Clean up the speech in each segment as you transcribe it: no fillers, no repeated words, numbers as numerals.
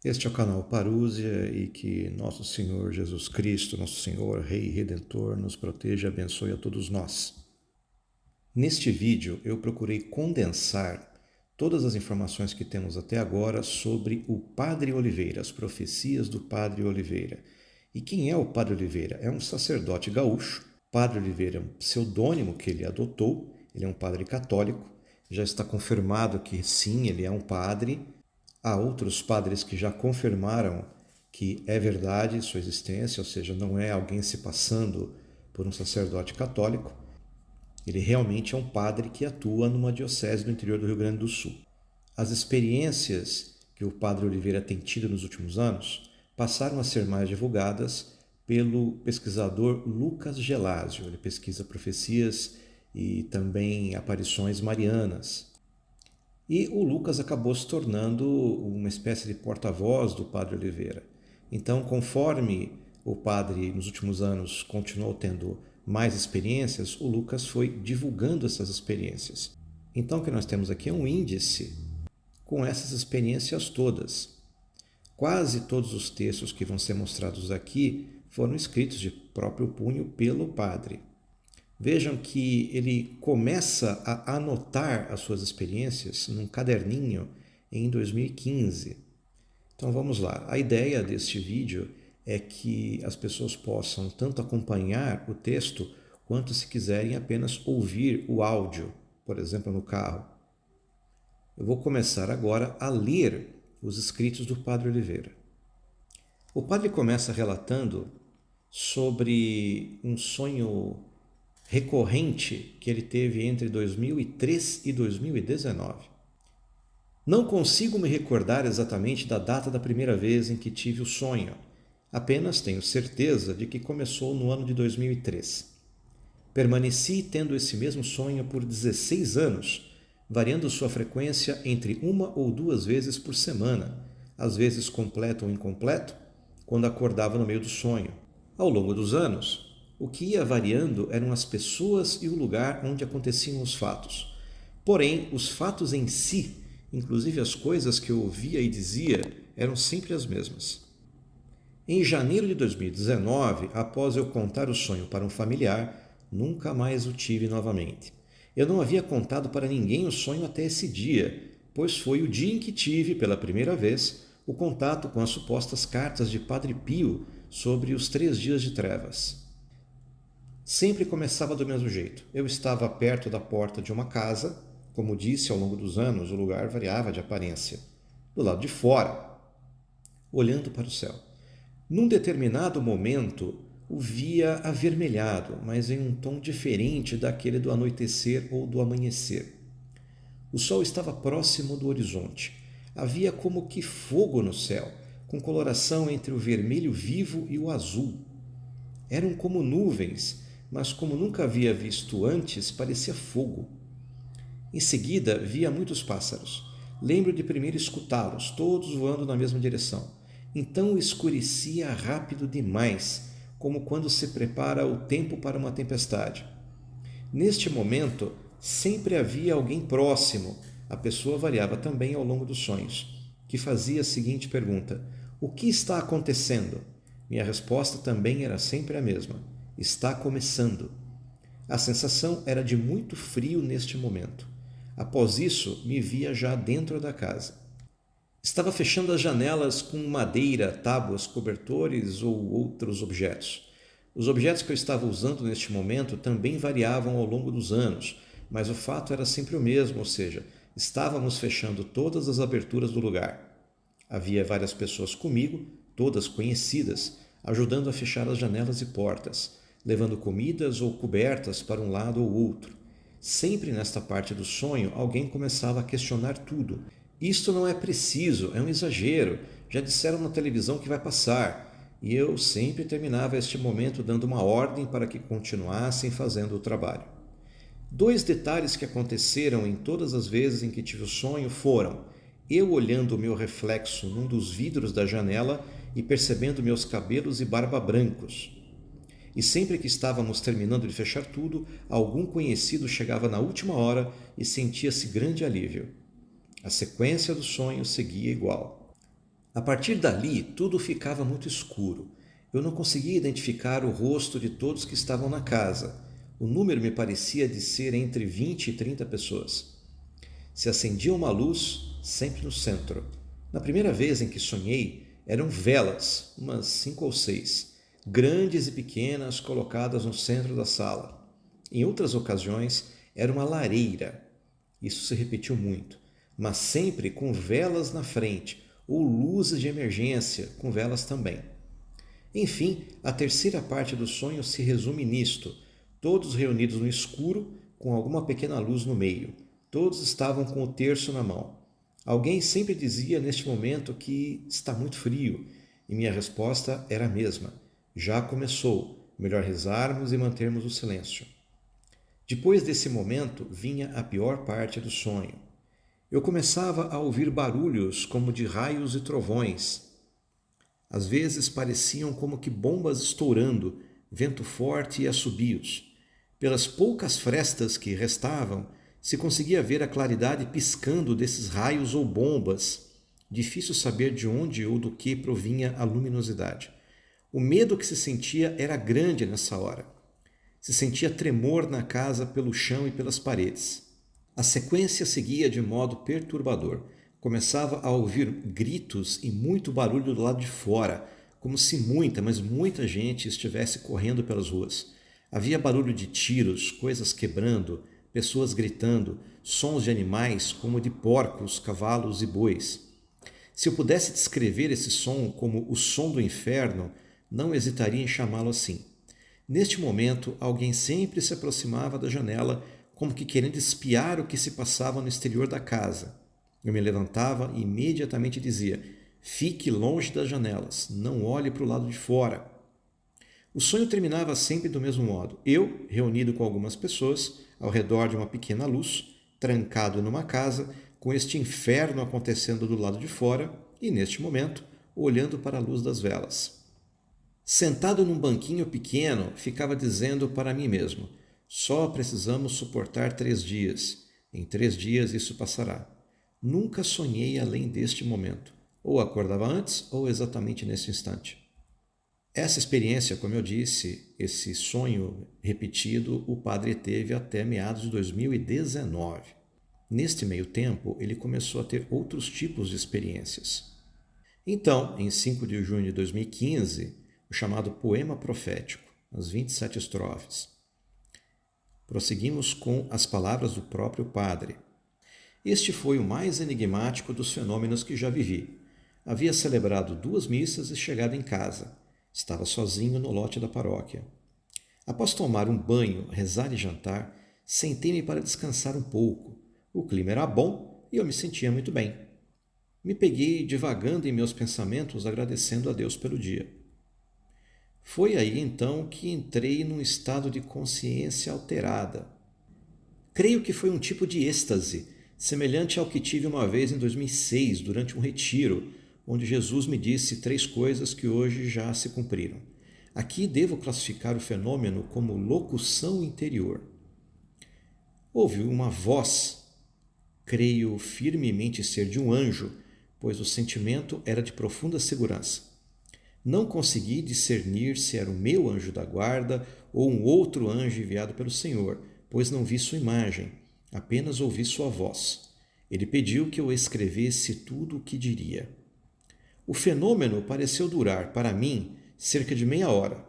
Este é o canal Parúzia e que nosso Senhor Jesus Cristo, nosso Senhor, Rei e Redentor, nos proteja e abençoe a todos nós. Neste vídeo eu procurei condensar todas as informações que temos até agora sobre o Padre Oliveira, as profecias do Padre Oliveira. E quem é o Padre Oliveira? É um sacerdote gaúcho. Padre Oliveira é um pseudônimo que ele adotou, ele é um padre católico. Já está confirmado que sim, ele é um padre. Há outros padres que já confirmaram que é verdade sua existência, ou seja, não é alguém se passando por um sacerdote católico. Ele realmente é um padre que atua numa diocese do interior do Rio Grande do Sul. As experiências que o Padre Oliveira tem tido nos últimos anos passaram a ser mais divulgadas pelo pesquisador Lucas Gelásio. Ele pesquisa profecias e também aparições marianas. E o Lucas acabou se tornando uma espécie de porta-voz do Padre Oliveira. Então, conforme o padre nos últimos anos continuou tendo mais experiências, o Lucas foi divulgando essas experiências. Então, o que nós temos aqui é um índice com essas experiências todas. Quase todos os textos que vão ser mostrados aqui foram escritos de próprio punho pelo padre. Vejam que ele começa a anotar as suas experiências num caderninho em 2015. Então vamos lá. A ideia deste vídeo é que as pessoas possam tanto acompanhar o texto quanto, se quiserem, apenas ouvir o áudio, por exemplo, no carro. Eu vou começar agora a ler os escritos do Padre Oliveira. O padre começa relatando sobre um sonho recorrente que ele teve entre 2003 e 2019. Não consigo me recordar exatamente da data da primeira vez em que tive o sonho. Apenas tenho certeza de que começou no ano de 2003. Permaneci tendo esse mesmo sonho por 16 anos, variando sua frequência entre uma ou duas vezes por semana, às vezes completo ou incompleto, quando acordava no meio do sonho. Ao longo dos anos, o que ia variando eram as pessoas e o lugar onde aconteciam os fatos. Porém, os fatos em si, inclusive as coisas que eu ouvia e dizia, eram sempre as mesmas. Em janeiro de 2019, após eu contar o sonho para um familiar, nunca mais o tive novamente. Eu não havia contado para ninguém o sonho até esse dia, pois foi o dia em que tive, pela primeira vez, o contato com as supostas cartas de Padre Pio sobre os 3 dias de trevas. Sempre começava do mesmo jeito. Eu estava perto da porta de uma casa. Como disse, ao longo dos anos, o lugar variava de aparência. Do lado de fora, olhando para o céu. Num determinado momento, o via avermelhado, mas em um tom diferente daquele do anoitecer ou do amanhecer. O sol estava próximo do horizonte. Havia como que fogo no céu, com coloração entre o vermelho vivo e o azul. Eram como nuvens, mas como nunca havia visto antes, parecia fogo. Em seguida, via muitos pássaros. Lembro de primeiro escutá-los, todos voando na mesma direção. Então escurecia rápido demais, como quando se prepara o tempo para uma tempestade. Neste momento, sempre havia alguém próximo. A pessoa variava também ao longo dos sonhos, que fazia a seguinte pergunta: o que está acontecendo? Minha resposta também era sempre a mesma: está começando. A sensação era de muito frio neste momento. Após isso, me via já dentro da casa. Estava fechando as janelas com madeira, tábuas, cobertores ou outros objetos. Os objetos que eu estava usando neste momento também variavam ao longo dos anos, mas o fato era sempre o mesmo, ou seja, estávamos fechando todas as aberturas do lugar. Havia várias pessoas comigo, todas conhecidas, ajudando a fechar as janelas e portas, levando comidas ou cobertas para um lado ou outro. Sempre nesta parte do sonho, alguém começava a questionar tudo. Isto não é preciso, é um exagero. Já disseram na televisão que vai passar. E eu sempre terminava este momento dando uma ordem para que continuassem fazendo o trabalho. 2 detalhes que aconteceram em todas as vezes em que tive o sonho foram: eu olhando o meu reflexo num dos vidros da janela e percebendo meus cabelos e barba brancos. E sempre que estávamos terminando de fechar tudo, algum conhecido chegava na última hora e sentia-se grande alívio. A sequência do sonho seguia igual. A partir dali, tudo ficava muito escuro. Eu não conseguia identificar o rosto de todos que estavam na casa. O número me parecia de ser entre 20 e 30 pessoas. Se acendia uma luz, sempre no centro. Na primeira vez em que sonhei, eram velas, umas 5 ou 6, grandes e pequenas, colocadas no centro da sala. Em outras ocasiões, era uma lareira. Isso se repetiu muito, mas sempre com velas na frente, ou luzes de emergência com velas também. Enfim, a terceira parte do sonho se resume nisto: todos reunidos no escuro, com alguma pequena luz no meio. Todos estavam com o terço na mão. Alguém sempre dizia neste momento que está muito frio, e minha resposta era a mesma: já começou, melhor rezarmos e mantermos o silêncio. Depois desse momento vinha a pior parte do sonho. Eu começava a ouvir barulhos como de raios e trovões. Às vezes pareciam como que bombas estourando, vento forte e assobios. Pelas poucas frestas que restavam, se conseguia ver a claridade piscando desses raios ou bombas. Difícil saber de onde ou do que provinha a luminosidade. O medo que se sentia era grande nessa hora. Se sentia tremor na casa pelo chão e pelas paredes. A sequência seguia de modo perturbador. Começava a ouvir gritos e muito barulho do lado de fora, como se muita, mas muita gente estivesse correndo pelas ruas. Havia barulho de tiros, coisas quebrando, pessoas gritando, sons de animais como de porcos, cavalos e bois. Se eu pudesse descrever esse som como o som do inferno, não hesitaria em chamá-lo assim. Neste momento, alguém sempre se aproximava da janela, como que querendo espiar o que se passava no exterior da casa. Eu me levantava e imediatamente dizia: fique longe das janelas, não olhe para o lado de fora. O sonho terminava sempre do mesmo modo. Eu, reunido com algumas pessoas, ao redor de uma pequena luz, trancado numa casa, com este inferno acontecendo do lado de fora e, neste momento, olhando para a luz das velas. Sentado num banquinho pequeno, ficava dizendo para mim mesmo: só precisamos suportar 3 dias. Em 3 dias isso passará. Nunca sonhei além deste momento. Ou acordava antes, ou exatamente nesse instante. Essa experiência, como eu disse, esse sonho repetido, o padre teve até meados de 2019. Neste meio tempo, ele começou a ter outros tipos de experiências. Então, em 5 de junho de 2015, o chamado Poema Profético, as 27 estrofes. Prosseguimos com as palavras do próprio padre. Este foi o mais enigmático dos fenômenos que já vivi. Havia celebrado 2 missas e chegado em casa. Estava sozinho no lote da paróquia. Após tomar um banho, rezar e jantar, sentei-me para descansar um pouco. O clima era bom e eu me sentia muito bem. Me peguei divagando em meus pensamentos, agradecendo a Deus pelo dia. Foi aí então que entrei num estado de consciência alterada. Creio que foi um tipo de êxtase, semelhante ao que tive uma vez em 2006, durante um retiro, onde Jesus me disse 3 coisas que hoje já se cumpriram. Aqui devo classificar o fenômeno como locução interior. Houve uma voz, creio firmemente ser de um anjo, pois o sentimento era de profunda segurança. Não consegui discernir se era o meu anjo da guarda ou um outro anjo enviado pelo Senhor, pois não vi sua imagem, apenas ouvi sua voz. Ele pediu que eu escrevesse tudo o que diria. O fenômeno pareceu durar, para mim, cerca de meia hora.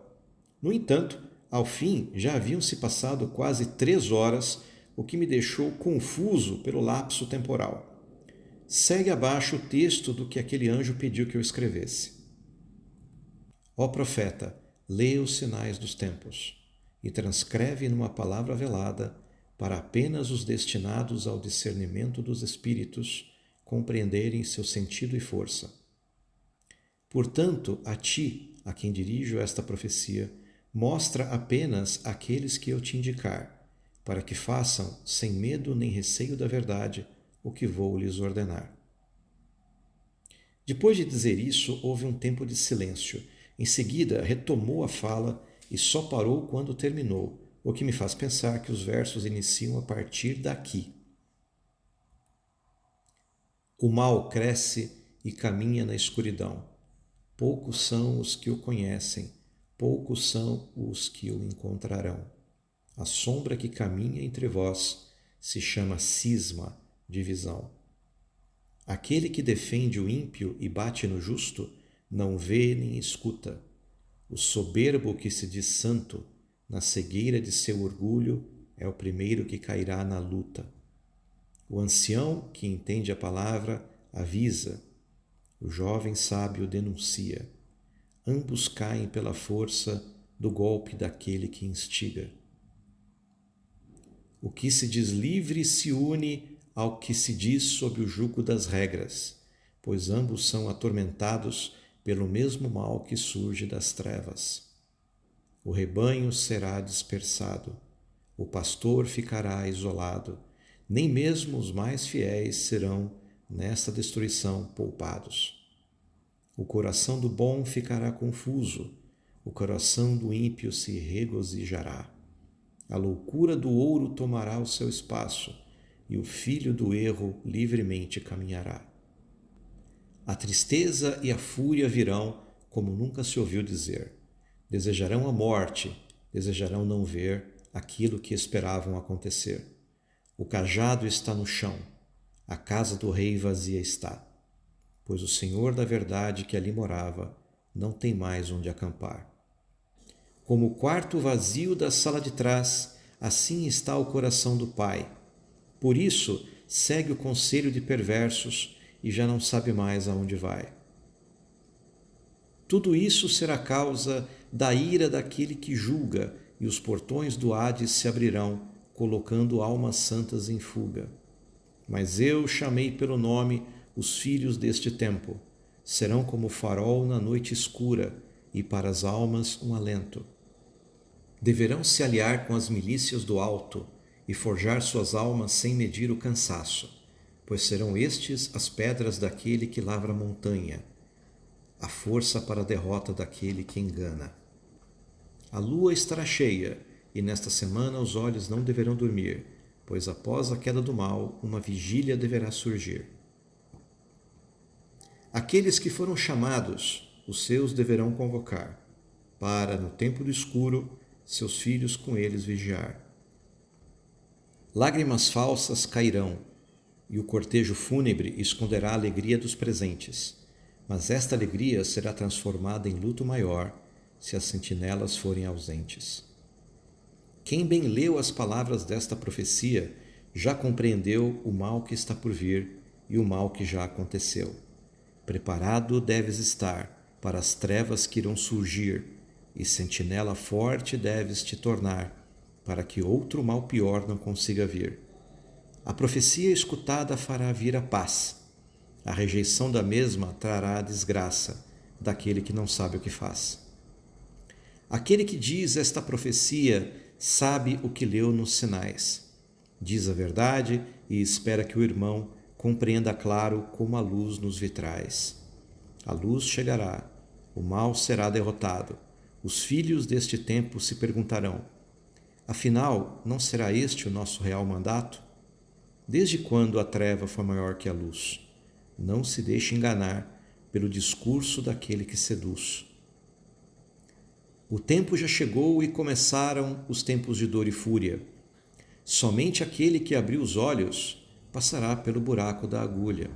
No entanto, ao fim já haviam se passado quase 3 horas, o que me deixou confuso pelo lapso temporal. Segue abaixo o texto do que aquele anjo pediu que eu escrevesse. Ó profeta, lê os sinais dos tempos e transcreve numa palavra velada para apenas os destinados ao discernimento dos espíritos compreenderem seu sentido e força. Portanto, a ti, a quem dirijo esta profecia, mostra apenas aqueles que eu te indicar, para que façam, sem medo nem receio da verdade, o que vou lhes ordenar. Depois de dizer isso, houve um tempo de silêncio. Em seguida, retomou a fala e só parou quando terminou, o que me faz pensar que os versos iniciam a partir daqui. O mal cresce e caminha na escuridão. Poucos são os que o conhecem, poucos são os que o encontrarão. A sombra que caminha entre vós se chama cisma, divisão. Aquele que defende o ímpio e bate no justo, não vê nem escuta. O soberbo que se diz santo, na cegueira de seu orgulho, é o primeiro que cairá na luta. O ancião que entende a palavra avisa, o jovem sábio denuncia. Ambos caem pela força do golpe daquele que instiga. O que se diz livre se une ao que se diz sob o jugo das regras, pois ambos são atormentados pelo mesmo mal que surge das trevas. O rebanho será dispersado, o pastor ficará isolado, nem mesmo os mais fiéis serão nesta destruição poupados. O coração do bom ficará confuso, o coração do ímpio se regozijará. A loucura do ouro tomará o seu espaço, e o filho do erro livremente caminhará. A tristeza e a fúria virão, como nunca se ouviu dizer. Desejarão a morte, desejarão não ver aquilo que esperavam acontecer. O cajado está no chão, a casa do rei vazia está, pois o Senhor da verdade que ali morava não tem mais onde acampar. Como o quarto vazio da sala de trás, assim está o coração do Pai. Por isso, segue o conselho de perversos e já não sabe mais aonde vai. Tudo isso será causa da ira daquele que julga, e os portões do Hades se abrirão, colocando almas santas em fuga. Mas eu chamei pelo nome os filhos deste tempo. Serão como farol na noite escura, e para as almas um alento. Deverão se aliar com as milícias do alto e forjar suas almas sem medir o cansaço, pois serão estes as pedras daquele que lavra a montanha, a força para a derrota daquele que engana. A lua estará cheia, e nesta semana os olhos não deverão dormir, pois após a queda do mal, uma vigília deverá surgir. Aqueles que foram chamados, os seus deverão convocar, para, no tempo do escuro, seus filhos com eles vigiar. Lágrimas falsas cairão, e o cortejo fúnebre esconderá a alegria dos presentes, mas esta alegria será transformada em luto maior se as sentinelas forem ausentes. Quem bem leu as palavras desta profecia já compreendeu o mal que está por vir e o mal que já aconteceu. Preparado deves estar para as trevas que irão surgir, e sentinela forte deves te tornar, para que outro mal pior não consiga vir. A profecia escutada fará vir a paz. A rejeição da mesma trará a desgraça daquele que não sabe o que faz. Aquele que diz esta profecia sabe o que leu nos sinais. Diz a verdade e espera que o irmão compreenda claro como a luz nos vitrais. A luz chegará, o mal será derrotado. Os filhos deste tempo se perguntarão: afinal, não será este o nosso real mandato? Desde quando a treva foi maior que a luz? Não se deixe enganar pelo discurso daquele que seduz. O tempo já chegou e começaram os tempos de dor e fúria. Somente aquele que abriu os olhos passará pelo buraco da agulha.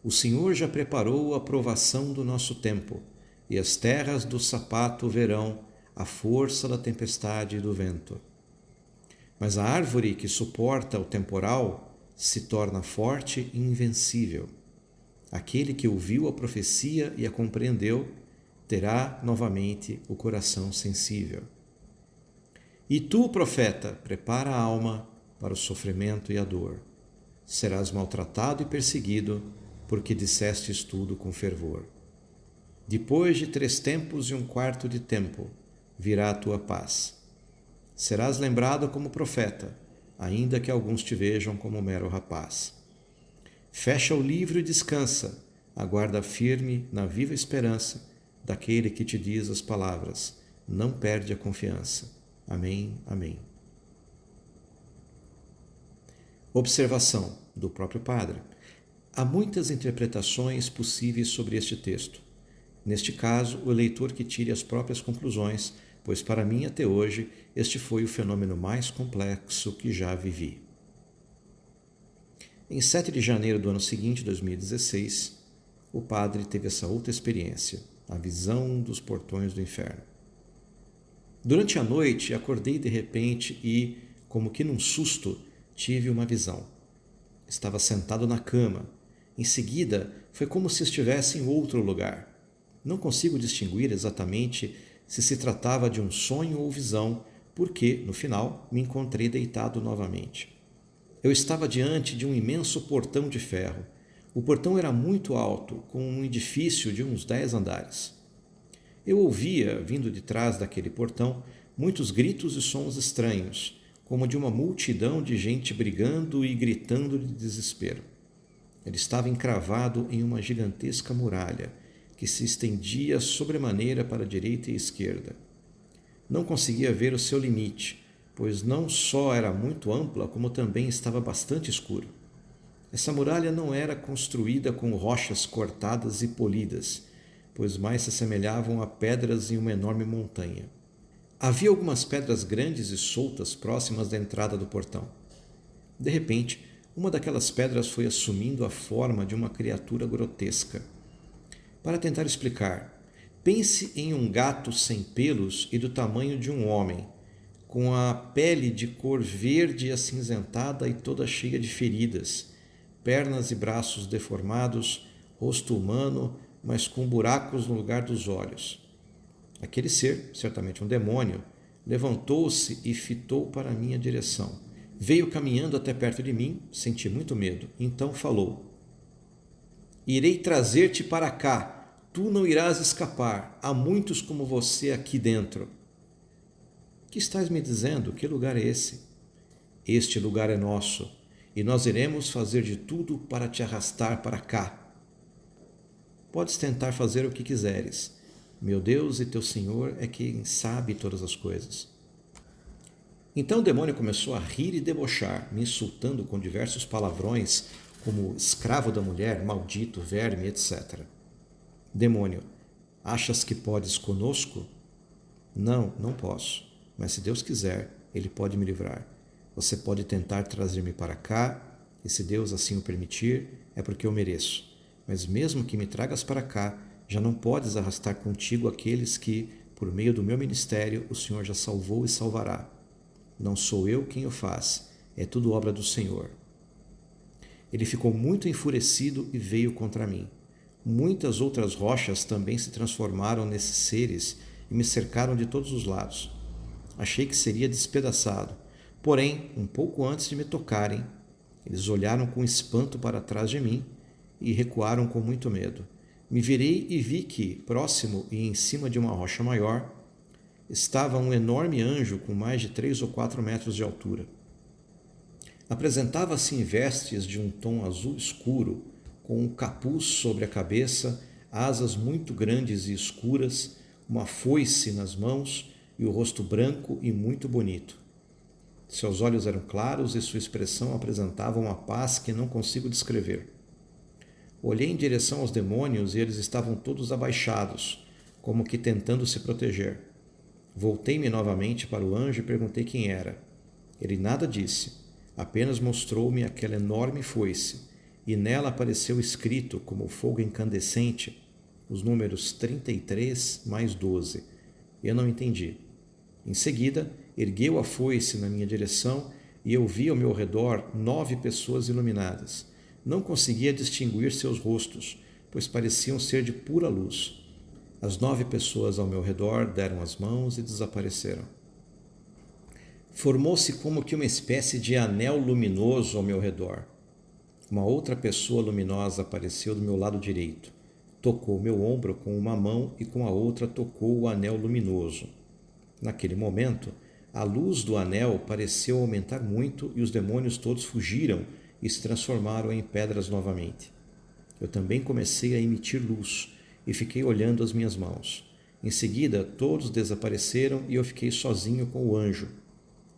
O Senhor já preparou a provação do nosso tempo, e as terras do sapato verão a força da tempestade e do vento. Mas a árvore que suporta o temporal se torna forte e invencível. Aquele que ouviu a profecia e a compreendeu terá novamente o coração sensível. E tu, profeta, prepara a alma para o sofrimento e a dor. Serás maltratado e perseguido, porque dissestes tudo com fervor. Depois de 3 tempos e 1/4 de tempo, virá a tua paz. Serás lembrado como profeta, ainda que alguns te vejam como mero rapaz. Fecha o livro e descansa, aguarda firme na viva esperança daquele que te diz as palavras, não perde a confiança. Amém, amém. Observação do próprio Padre. Há muitas interpretações possíveis sobre este texto. Neste caso, o leitor que tire as próprias conclusões, pois para mim, até hoje, este foi o fenômeno mais complexo que já vivi. Em 7 de janeiro do ano seguinte, 2016, o padre teve essa outra experiência, a visão dos portões do inferno. Durante a noite, acordei de repente e, como que num susto, tive uma visão. Estava sentado na cama. Em seguida, foi como se estivesse em outro lugar. Não consigo distinguir exatamente se se tratava de um sonho ou visão, porque, no final, me encontrei deitado novamente. Eu estava diante de um imenso portão de ferro. O portão era muito alto, com um edifício de uns 10 andares. Eu ouvia, vindo de trás daquele portão, muitos gritos e sons estranhos, como de uma multidão de gente brigando e gritando de desespero. Ele estava encravado em uma gigantesca muralha, que se estendia sobremaneira para a direita e esquerda. Não conseguia ver o seu limite, pois não só era muito ampla, como também estava bastante escuro. Essa muralha não era construída com rochas cortadas e polidas, pois mais se assemelhavam a pedras em uma enorme montanha. Havia algumas pedras grandes e soltas próximas da entrada do portão. De repente, uma daquelas pedras foi assumindo a forma de uma criatura grotesca. Para tentar explicar, pense em um gato sem pelos e do tamanho de um homem, com a pele de cor verde acinzentada e toda cheia de feridas, pernas e braços deformados, rosto humano, mas com buracos no lugar dos olhos. Aquele ser, certamente um demônio, levantou-se e fitou para a minha direção. Veio caminhando até perto de mim, senti muito medo. Então falou: "Irei trazer-te para cá. Tu não irás escapar. Há muitos como você aqui dentro." Que estás me dizendo? Que lugar é esse? Este lugar é nosso, e nós iremos fazer de tudo para te arrastar para cá. Podes tentar fazer o que quiseres. Meu Deus e teu Senhor é quem sabe todas as coisas. Então o demônio começou a rir e debochar, me insultando com diversos palavrões, como escravo da mulher, maldito, verme, etc. Demônio: achas que podes conosco? Não, não posso, mas se Deus quiser, Ele pode me livrar. Você pode tentar trazer-me para cá, e se Deus assim o permitir, é porque eu mereço. Mas mesmo que me tragas para cá, já não podes arrastar contigo aqueles que, por meio do meu ministério, o Senhor já salvou e salvará. Não sou eu quem o faz, é tudo obra do Senhor. Ele ficou muito enfurecido e veio contra mim. Muitas outras rochas também se transformaram nesses seres e me cercaram de todos os lados. Achei que seria despedaçado, porém, um pouco antes de me tocarem, eles olharam com espanto para trás de mim e recuaram com muito medo. Me virei e vi que, próximo e em cima de uma rocha maior, estava um enorme anjo com mais de 3 ou 4 metros de altura. Apresentava-se em vestes de um tom azul escuro, com um capuz sobre a cabeça, asas muito grandes e escuras, uma foice nas mãos e o rosto branco e muito bonito. Seus olhos eram claros e sua expressão apresentava uma paz que não consigo descrever. Olhei em direção aos demônios e eles estavam todos abaixados, como que tentando se proteger. Voltei-me novamente para o anjo e perguntei quem era. Ele nada disse, apenas mostrou-me aquela enorme foice, e nela apareceu escrito, como fogo incandescente, os números 33 mais 12. Eu não entendi. Em seguida, ergueu a foice na minha direção e eu vi ao meu redor 9 pessoas iluminadas. Não conseguia distinguir seus rostos, pois pareciam ser de pura luz. As 9 pessoas ao meu redor deram as mãos e desapareceram. Formou-se como que uma espécie de anel luminoso ao meu redor. Uma outra pessoa luminosa apareceu do meu lado direito. Tocou meu ombro com uma mão e com a outra tocou o anel luminoso. Naquele momento, a luz do anel pareceu aumentar muito e os demônios todos fugiram e se transformaram em pedras novamente. Eu também comecei a emitir luz e fiquei olhando as minhas mãos. Em seguida, todos desapareceram e eu fiquei sozinho com o anjo.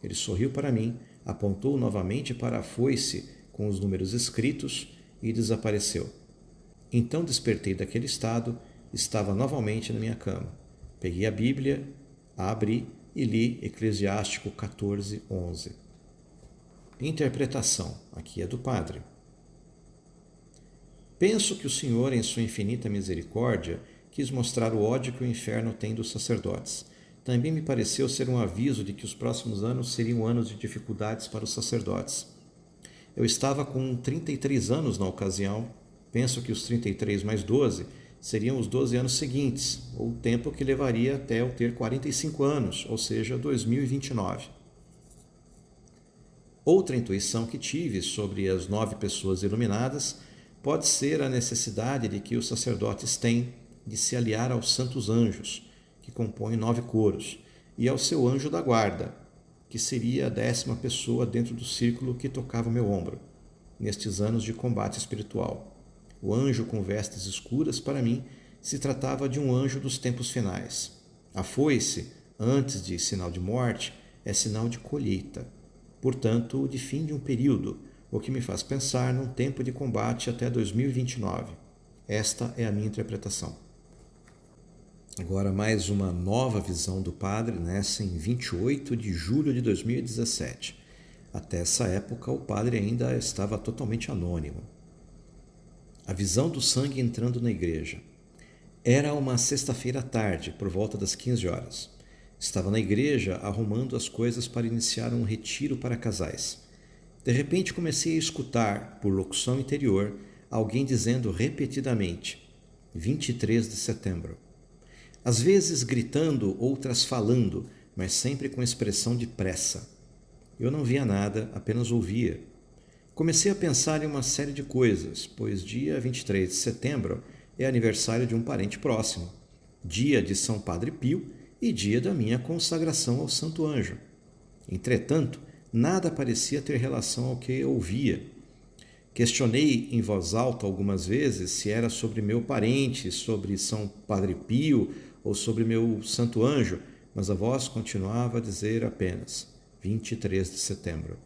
Ele sorriu para mim, apontou novamente para a foice com os números escritos e desapareceu. Então despertei daquele estado, estava novamente na minha cama. Peguei a Bíblia, a abri e li Eclesiástico 14:11. Interpretação, aqui é do Padre. Penso que o Senhor, em sua infinita misericórdia, quis mostrar o ódio que o inferno tem dos sacerdotes. Também me pareceu ser um aviso de que os próximos anos seriam anos de dificuldades para os sacerdotes. Eu estava com 33 anos na ocasião. Penso que os 33 mais 12 seriam os 12 anos seguintes, ou o tempo que levaria até eu ter 45 anos, ou seja, 2029. Outra intuição que tive sobre as 9 pessoas iluminadas pode ser a necessidade de que os sacerdotes têm de se aliar aos santos anjos, que compõem 9 coros, e ao seu anjo da guarda, que seria a 10ª pessoa dentro do círculo que tocava o meu ombro, nestes anos de combate espiritual. O anjo com vestes escuras, para mim, se tratava de um anjo dos tempos finais. A foice, antes de sinal de morte, é sinal de colheita, portanto, de fim de um período, o que me faz pensar num tempo de combate até 2029. Esta é a minha interpretação. Agora mais uma nova visão do Padre, nessa em 28 de julho de 2017. Até essa época o Padre ainda estava totalmente anônimo. A visão do sangue entrando na igreja. Era uma sexta-feira à tarde, por volta das 15 horas. Estava na igreja arrumando as coisas para iniciar um retiro para casais. De repente comecei a escutar, por locução interior, alguém dizendo repetidamente, 23 de setembro. Às vezes gritando, outras falando, mas sempre com expressão de pressa. Eu não via nada, apenas ouvia. Comecei a pensar em uma série de coisas, pois dia 23 de setembro é aniversário de um parente próximo, dia de São Padre Pio e dia da minha consagração ao Santo Anjo. Entretanto, nada parecia ter relação ao que eu ouvia. Questionei em voz alta algumas vezes se era sobre meu parente, sobre São Padre Pio ou sobre meu Santo Anjo, mas a voz continuava a dizer apenas 23 de setembro.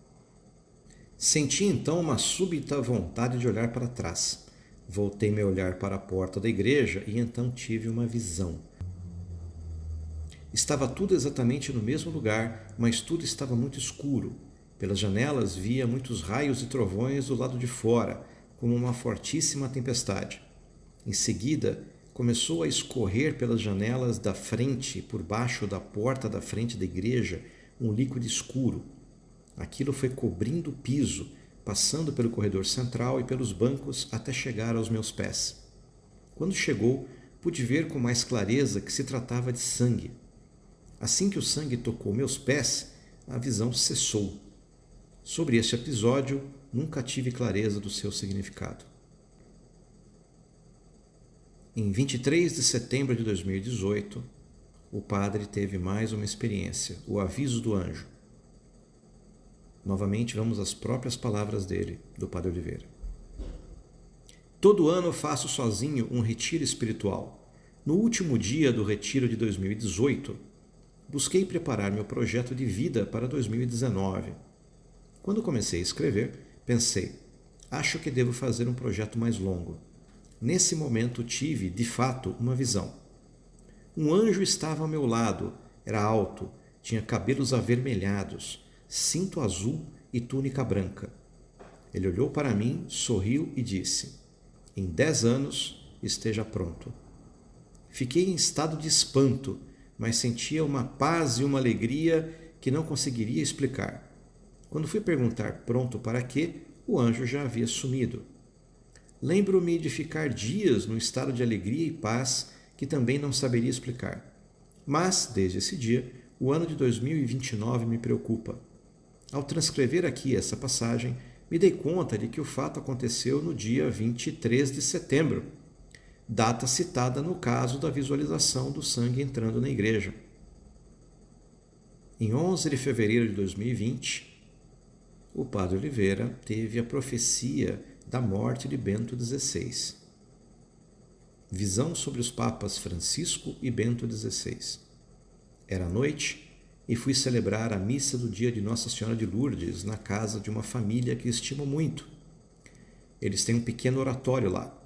Senti então uma súbita vontade de olhar para trás. Voltei meu olhar para a porta da igreja e então tive uma visão. Estava tudo exatamente no mesmo lugar, mas tudo estava muito escuro. Pelas janelas via muitos raios e trovões do lado de fora, como uma fortíssima tempestade. Em seguida, começou a escorrer pelas janelas da frente, por baixo da porta da frente da igreja, um líquido escuro. Aquilo foi cobrindo o piso, passando pelo corredor central e pelos bancos até chegar aos meus pés. Quando chegou, pude ver com mais clareza que se tratava de sangue. Assim que o sangue tocou meus pés, a visão cessou. Sobre este episódio, nunca tive clareza do seu significado. Em 23 de setembro de 2018, o Padre teve mais uma experiência, o aviso do anjo. Novamente vamos às próprias palavras dele, do Padre Oliveira. Todo ano faço sozinho um retiro espiritual. No último dia do retiro de 2018, busquei preparar meu projeto de vida para 2019. Quando comecei a escrever, pensei, acho que devo fazer um projeto mais longo. Nesse momento tive, de fato, uma visão. Um anjo estava ao meu lado, era alto, tinha cabelos avermelhados, cinto azul e túnica branca. Ele olhou para mim, sorriu e disse, em 10 anos esteja pronto. Fiquei em estado de espanto, mas sentia uma paz e uma alegria que não conseguiria explicar. Quando fui perguntar pronto para quê, o anjo já havia sumido. Lembro-me de ficar dias num estado de alegria e paz que também não saberia explicar. Mas, desde esse dia, o ano de 2029 me preocupa. Ao transcrever aqui essa passagem, me dei conta de que o fato aconteceu no dia 23 de setembro, data citada no caso da visualização do sangue entrando na igreja. Em 11 de fevereiro de 2020, o Padre Oliveira teve a profecia da morte de Bento XVI. Visão sobre os papas Francisco e Bento XVI. Era noite e fui celebrar a missa do dia de Nossa Senhora de Lourdes na casa de uma família que estimo muito. Eles têm um pequeno oratório lá.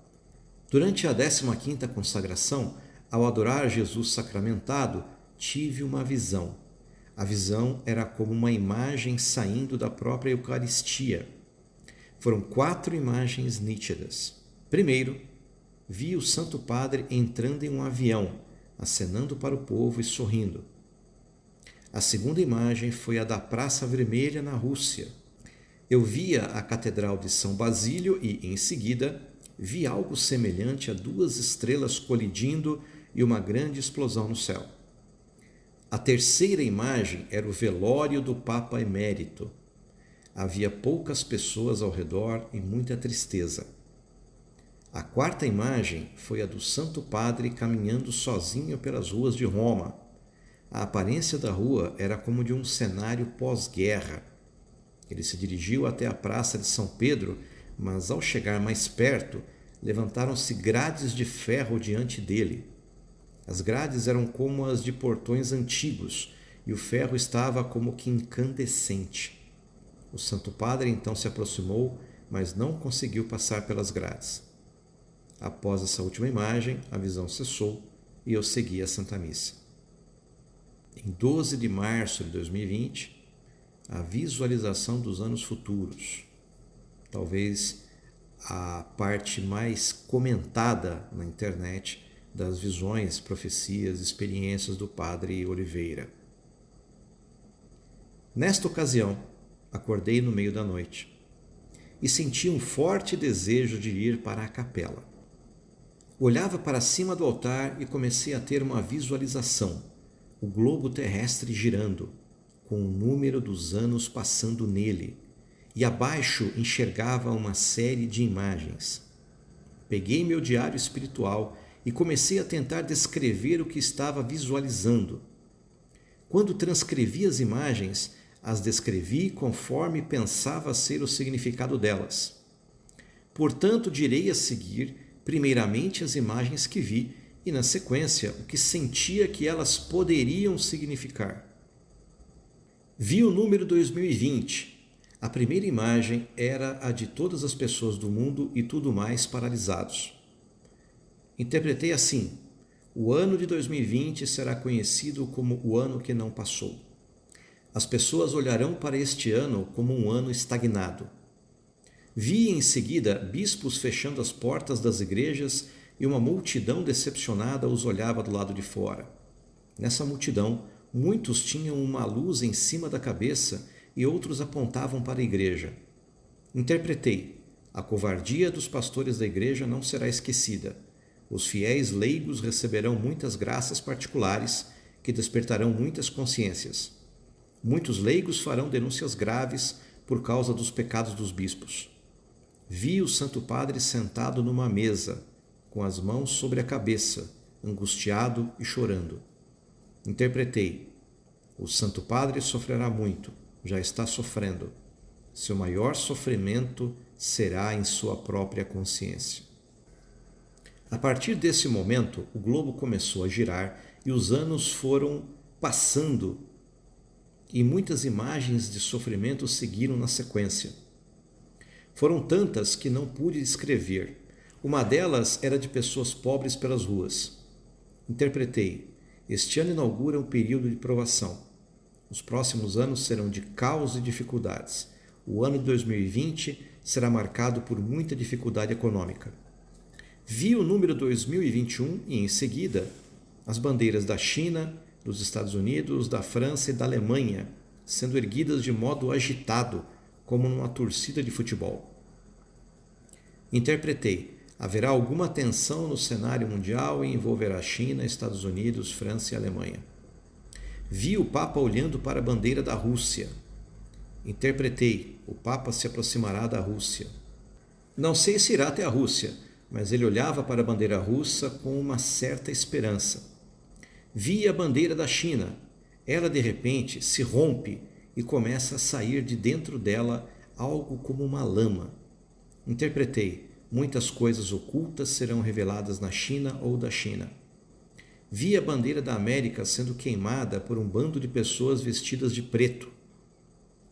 Durante a 15ª consagração, ao adorar Jesus sacramentado, tive uma visão. A visão era como uma imagem saindo da própria Eucaristia. Foram 4 imagens nítidas. Primeiro, vi o Santo Padre entrando em um avião, acenando para o povo e sorrindo. A segunda imagem foi a da Praça Vermelha na Rússia. Eu via a Catedral de São Basílio e, em seguida, vi algo semelhante a 2 estrelas colidindo e uma grande explosão no céu. A terceira imagem era o velório do Papa Emérito. Havia poucas pessoas ao redor e muita tristeza. A quarta imagem foi a do Santo Padre caminhando sozinho pelas ruas de Roma. A aparência da rua era como de um cenário pós-guerra. Ele se dirigiu até a Praça de São Pedro, mas ao chegar mais perto, levantaram-se grades de ferro diante dele. As grades eram como as de portões antigos, e o ferro estava como que incandescente. O Santo Padre então se aproximou, mas não conseguiu passar pelas grades. Após essa última imagem, a visão cessou e eu segui a Santa Missa. Em 12 de março de 2020, a visualização dos anos futuros. Talvez a parte mais comentada na internet das visões, profecias, experiências do Padre Oliveira. Nesta ocasião, acordei no meio da noite e senti um forte desejo de ir para a capela. Olhava para cima do altar e comecei a ter uma visualização, o globo terrestre girando, com o número dos anos passando nele, e abaixo enxergava uma série de imagens. Peguei meu diário espiritual e comecei a tentar descrever o que estava visualizando. Quando transcrevi as imagens, as descrevi conforme pensava ser o significado delas. Portanto, direi a seguir, primeiramente, as imagens que vi e, na sequência, o que sentia que elas poderiam significar. Vi o número 2020. A primeira imagem era a de todas as pessoas do mundo e tudo mais paralisados. Interpretei assim: o ano de 2020 será conhecido como o ano que não passou. As pessoas olharão para este ano como um ano estagnado. Vi em seguida bispos fechando as portas das igrejas e uma multidão decepcionada os olhava do lado de fora. Nessa multidão, muitos tinham uma luz em cima da cabeça e outros apontavam para a igreja. Interpretei: a covardia dos pastores da igreja não será esquecida. Os fiéis leigos receberão muitas graças particulares que despertarão muitas consciências. Muitos leigos farão denúncias graves por causa dos pecados dos bispos. Vi o Santo Padre sentado numa mesa, com as mãos sobre a cabeça, angustiado e chorando. Interpretei: o Santo Padre sofrerá muito, já está sofrendo. Seu maior sofrimento será em sua própria consciência. A partir desse momento, o globo começou a girar e os anos foram passando e muitas imagens de sofrimento seguiram na sequência. Foram tantas que não pude escrever. Uma delas era de pessoas pobres pelas ruas. Interpretei: este ano inaugura um período de provação. Os próximos anos serão de caos e dificuldades. O ano de 2020 será marcado por muita dificuldade econômica. Vi o número 2021 e, em seguida, as bandeiras da China, dos Estados Unidos, da França e da Alemanha, sendo erguidas de modo agitado, como numa torcida de futebol. Interpretei: haverá alguma tensão no cenário mundial e envolverá China, Estados Unidos, França e Alemanha. Vi o Papa olhando para a bandeira da Rússia. Interpretei: o Papa se aproximará da Rússia. Não sei se irá até a Rússia, mas ele olhava para a bandeira russa com uma certa esperança. Vi a bandeira da China. Ela, de repente, se rompe e começa a sair de dentro dela algo como uma lama. Interpretei: muitas coisas ocultas serão reveladas na China ou da China. Vi a bandeira da América sendo queimada por um bando de pessoas vestidas de preto.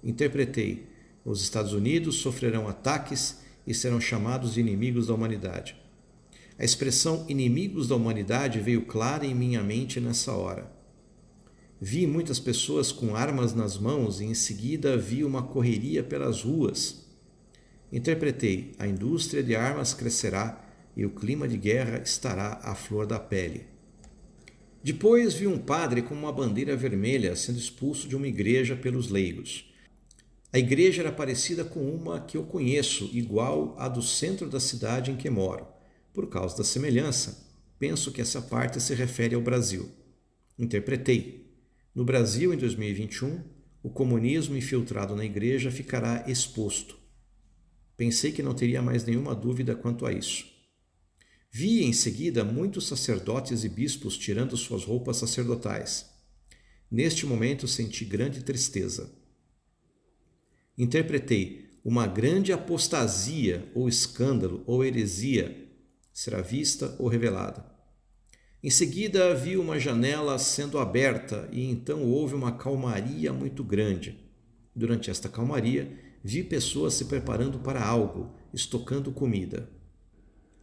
Interpretei: os Estados Unidos sofrerão ataques e serão chamados de inimigos da humanidade. A expressão inimigos da humanidade veio clara em minha mente nessa hora. Vi muitas pessoas com armas nas mãos e em seguida vi uma correria pelas ruas. Interpretei: a indústria de armas crescerá e o clima de guerra estará à flor da pele. Depois vi um padre com uma bandeira vermelha sendo expulso de uma igreja pelos leigos. A igreja era parecida com uma que eu conheço, igual à do centro da cidade em que moro. Por causa da semelhança, penso que essa parte se refere ao Brasil. Interpretei: no Brasil, em 2021, o comunismo infiltrado na igreja ficará exposto. Pensei que não teria mais nenhuma dúvida quanto a isso. Vi em seguida muitos sacerdotes e bispos tirando suas roupas sacerdotais. Neste momento senti grande tristeza. Interpretei: uma grande apostasia ou escândalo ou heresia será vista ou revelada. Em seguida vi uma janela sendo aberta e então houve uma calmaria muito grande. Durante esta calmaria, vi pessoas se preparando para algo, estocando comida.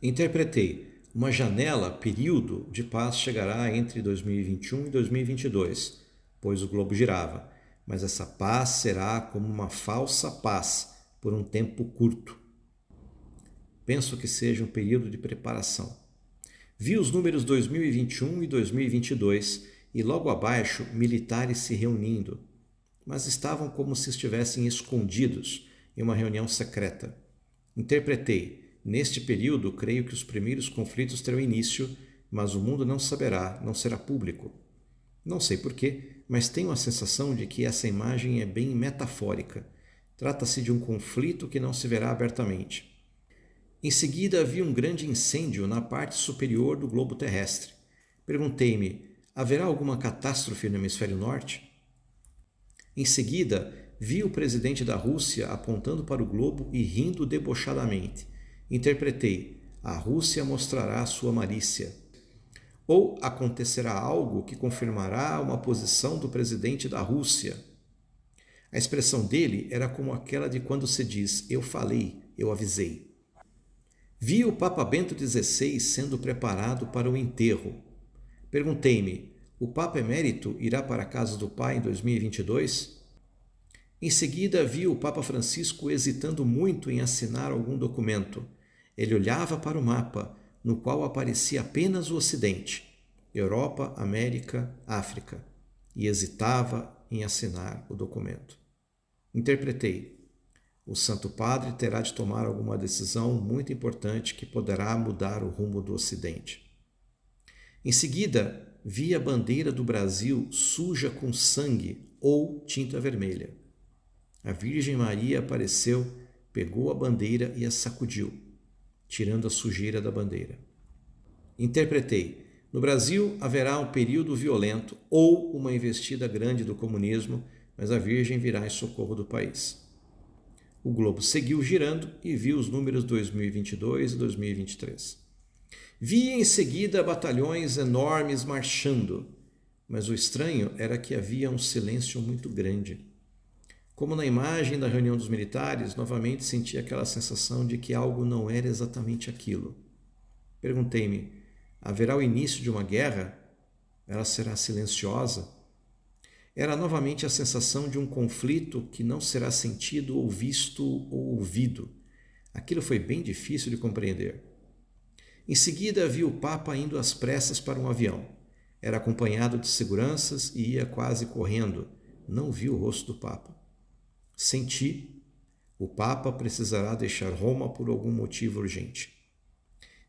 Interpretei: uma janela, período de paz chegará entre 2021 e 2022, pois o globo girava, mas essa paz será como uma falsa paz por um tempo curto. Penso que seja um período de preparação. Vi os números 2021 e 2022 e logo abaixo militares se reunindo, mas estavam como se estivessem escondidos em uma reunião secreta. Interpretei: neste período creio que os primeiros conflitos terão início, mas o mundo não saberá, não será público. Não sei porquê, mas tenho a sensação de que essa imagem é bem metafórica. Trata-se de um conflito que não se verá abertamente. Em seguida vi um grande incêndio na parte superior do globo terrestre. Perguntei-me: haverá alguma catástrofe no hemisfério norte? Em seguida vi o presidente da Rússia apontando para o globo e rindo debochadamente. Interpretei: a Rússia mostrará sua malícia. Ou acontecerá algo que confirmará uma posição do presidente da Rússia. A expressão dele era como aquela de quando se diz: eu falei, eu avisei. Vi o Papa Bento XVI sendo preparado para o enterro. Perguntei-me: o Papa Emérito irá para a casa do Pai em 2022? Em seguida vi o Papa Francisco hesitando muito em assinar algum documento. Ele olhava para o mapa, no qual aparecia apenas o Ocidente, Europa, América, África, e hesitava em assinar o documento. Interpretei: o Santo Padre terá de tomar alguma decisão muito importante que poderá mudar o rumo do Ocidente. Em seguida, vi a bandeira do Brasil suja com sangue ou tinta vermelha. A Virgem Maria apareceu, pegou a bandeira e a sacudiu, tirando a sujeira da bandeira. Interpretei: no Brasil haverá um período violento ou uma investida grande do comunismo, mas a Virgem virá em socorro do país. O globo seguiu girando e vi os números 2022 e 2023. Vi em seguida batalhões enormes marchando, mas o estranho era que havia um silêncio muito grande. Como na imagem da reunião dos militares, novamente senti aquela sensação de que algo não era exatamente aquilo. Perguntei-me: haverá o início de uma guerra? Ela será silenciosa? Era novamente a sensação de um conflito que não será sentido ou visto ou ouvido. Aquilo foi bem difícil de compreender. Em seguida, vi o Papa indo às pressas para um avião. Era acompanhado de seguranças e ia quase correndo. Não vi o rosto do Papa. Senti: o Papa precisará deixar Roma por algum motivo urgente.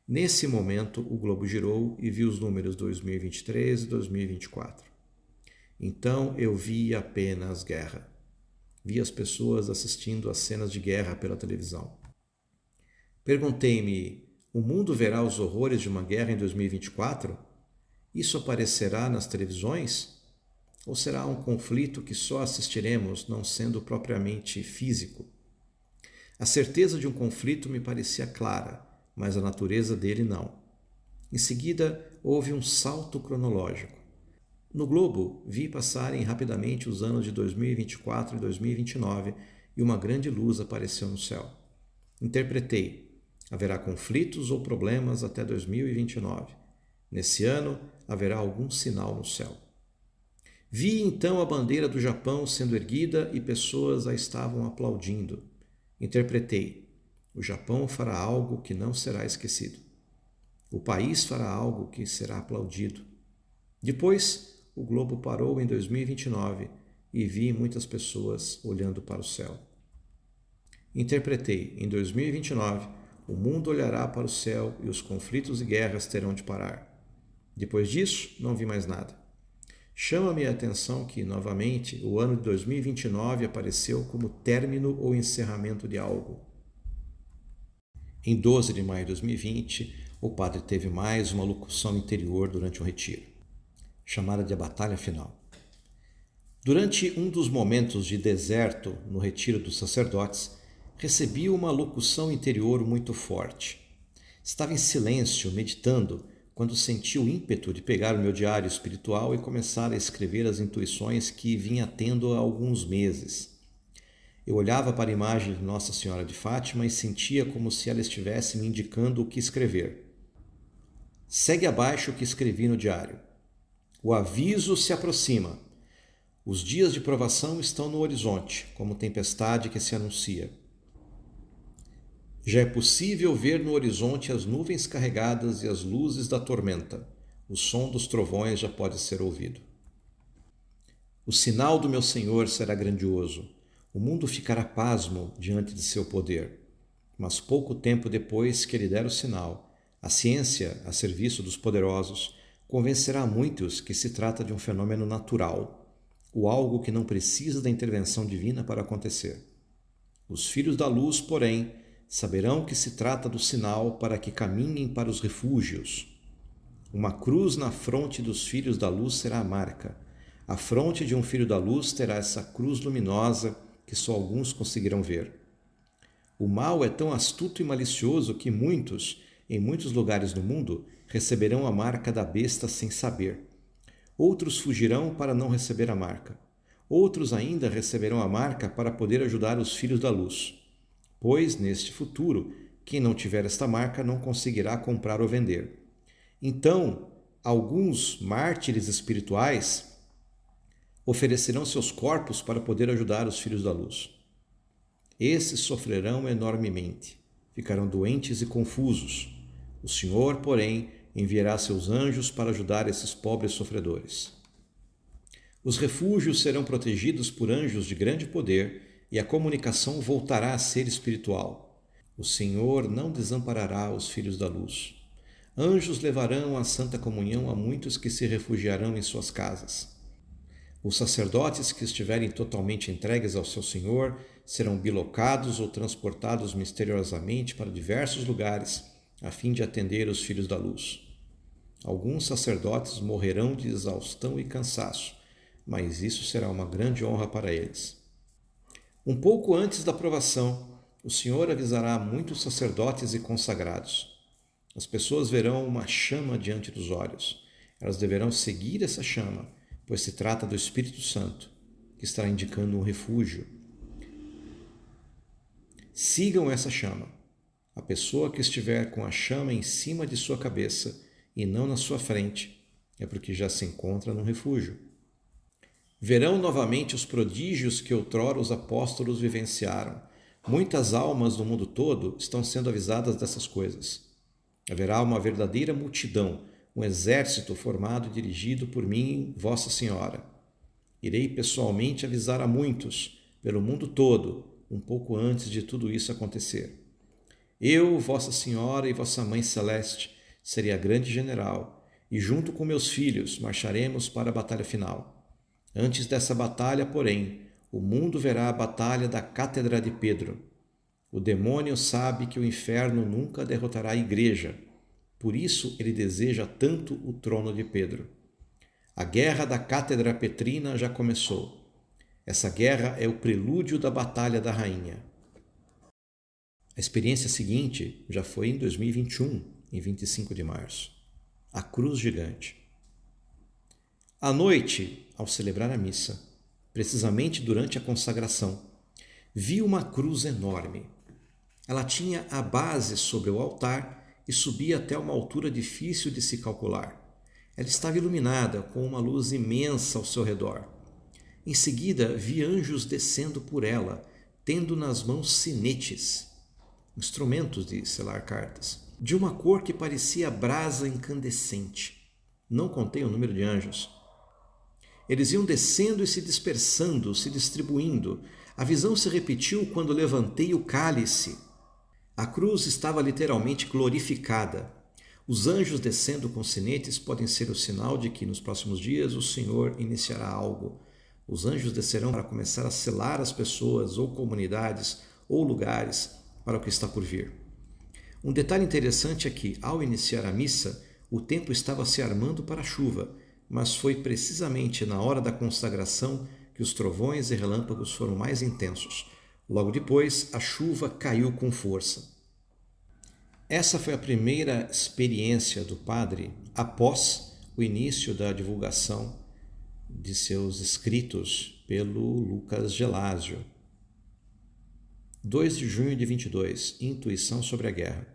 Nesse momento, o globo girou e vi os números 2023 e 2024. Então eu vi apenas guerra. Vi as pessoas assistindo às cenas de guerra pela televisão. Perguntei-me: o mundo verá os horrores de uma guerra em 2024? Isso aparecerá nas televisões? Ou será um conflito que só assistiremos, não sendo propriamente físico? A certeza de um conflito me parecia clara, mas a natureza dele não. Em seguida, houve um salto cronológico. No globo, vi passarem rapidamente os anos de 2024 e 2029 e uma grande luz apareceu no céu. Interpretei: haverá conflitos ou problemas até 2029. Nesse ano, haverá algum sinal no céu. Vi então a bandeira do Japão sendo erguida e pessoas a estavam aplaudindo. Interpretei: o Japão fará algo que não será esquecido. O país fará algo que será aplaudido. Depois, o globo parou em 2029 e vi muitas pessoas olhando para o céu. Interpretei: em 2029, o mundo olhará para o céu e os conflitos e guerras terão de parar. Depois disso, não vi mais nada. Chama-me a atenção que, novamente, o ano de 2029 apareceu como término ou encerramento de algo. Em 12 de maio de 2020, o padre teve mais uma locução interior durante um retiro, chamada de a batalha final. Durante um dos momentos de deserto no retiro dos sacerdotes, recebi uma locução interior muito forte. Estava em silêncio, meditando, quando senti o ímpeto de pegar o meu diário espiritual e começar a escrever as intuições que vinha tendo há alguns meses. Eu olhava para a imagem de Nossa Senhora de Fátima e sentia como se ela estivesse me indicando o que escrever. Segue abaixo o que escrevi no diário. O aviso se aproxima. Os dias de provação estão no horizonte, como tempestade que se anuncia. Já é possível ver no horizonte as nuvens carregadas e as luzes da tormenta. O som dos trovões já pode ser ouvido. O sinal do meu Senhor será grandioso. O mundo ficará pasmo diante de seu poder. Mas pouco tempo depois que ele der o sinal, a ciência, a serviço dos poderosos, convencerá muitos que se trata de um fenômeno natural, ou algo que não precisa da intervenção divina para acontecer. Os filhos da luz, porém, saberão que se trata do sinal para que caminhem para os refúgios. Uma cruz na fronte dos filhos da luz será a marca. A fronte de um filho da luz terá essa cruz luminosa que só alguns conseguirão ver. O mal é tão astuto e malicioso que muitos, em muitos lugares do mundo, receberão a marca da besta sem saber. Outros fugirão para não receber a marca. Outros ainda receberão a marca para poder ajudar os filhos da luz. Pois, neste futuro, quem não tiver esta marca não conseguirá comprar ou vender. Então, alguns mártires espirituais oferecerão seus corpos para poder ajudar os filhos da luz. Esses sofrerão enormemente, ficarão doentes e confusos. O Senhor, porém, enviará seus anjos para ajudar esses pobres sofredores. Os refúgios serão protegidos por anjos de grande poder e a comunicação voltará a ser espiritual. O Senhor não desamparará os filhos da luz. Anjos levarão a santa comunhão a muitos que se refugiarão em suas casas. Os sacerdotes que estiverem totalmente entregues ao seu Senhor serão bilocados ou transportados misteriosamente para diversos lugares, a fim de atender os filhos da luz. Alguns sacerdotes morrerão de exaustão e cansaço, mas isso será uma grande honra para eles. Um pouco antes da provação, o Senhor avisará muitos sacerdotes e consagrados. As pessoas verão uma chama diante dos olhos. Elas deverão seguir essa chama, pois se trata do Espírito Santo, que está indicando um refúgio. Sigam essa chama. A pessoa que estiver com a chama em cima de sua cabeça e não na sua frente, é porque já se encontra num refúgio. Verão novamente os prodígios que outrora os apóstolos vivenciaram. Muitas almas do mundo todo estão sendo avisadas dessas coisas. Haverá uma verdadeira multidão, um exército formado e dirigido por mim, Vossa Senhora. Irei pessoalmente avisar a muitos, pelo mundo todo, um pouco antes de tudo isso acontecer. Eu, Vossa Senhora e Vossa Mãe Celeste, serei a grande general, e junto com meus filhos marcharemos para a batalha final. Antes dessa batalha, porém, o mundo verá a batalha da Cátedra de Pedro. O demônio sabe que o inferno nunca derrotará a igreja. Por isso ele deseja tanto o trono de Pedro. A guerra da Cátedra Petrina já começou. Essa guerra é o prelúdio da Batalha da Rainha. A experiência seguinte já foi em 2021, em 25 de março. A Cruz Gigante. À noite, ao celebrar a missa, precisamente durante a consagração, vi uma cruz enorme. Ela tinha a base sobre o altar e subia até uma altura difícil de se calcular. Ela estava iluminada com uma luz imensa ao seu redor. Em seguida, vi anjos descendo por ela, tendo nas mãos sinetes, instrumentos de selar cartas, de uma cor que parecia brasa incandescente. Não contei o número de anjos. Eles iam descendo e se dispersando, se distribuindo. A visão se repetiu quando levantei o cálice. A cruz estava literalmente glorificada. Os anjos descendo com sinetes podem ser o sinal de que nos próximos dias o Senhor iniciará algo. Os anjos descerão para começar a selar as pessoas ou comunidades ou lugares para o que está por vir. Um detalhe interessante é que, ao iniciar a missa, o tempo estava se armando para a chuva, mas foi precisamente na hora da consagração que os trovões e relâmpagos foram mais intensos. Logo depois, a chuva caiu com força. Essa foi a primeira experiência do padre após o início da divulgação de seus escritos pelo Lucas Gelásio. 2 de junho de 22, Intuição sobre a guerra.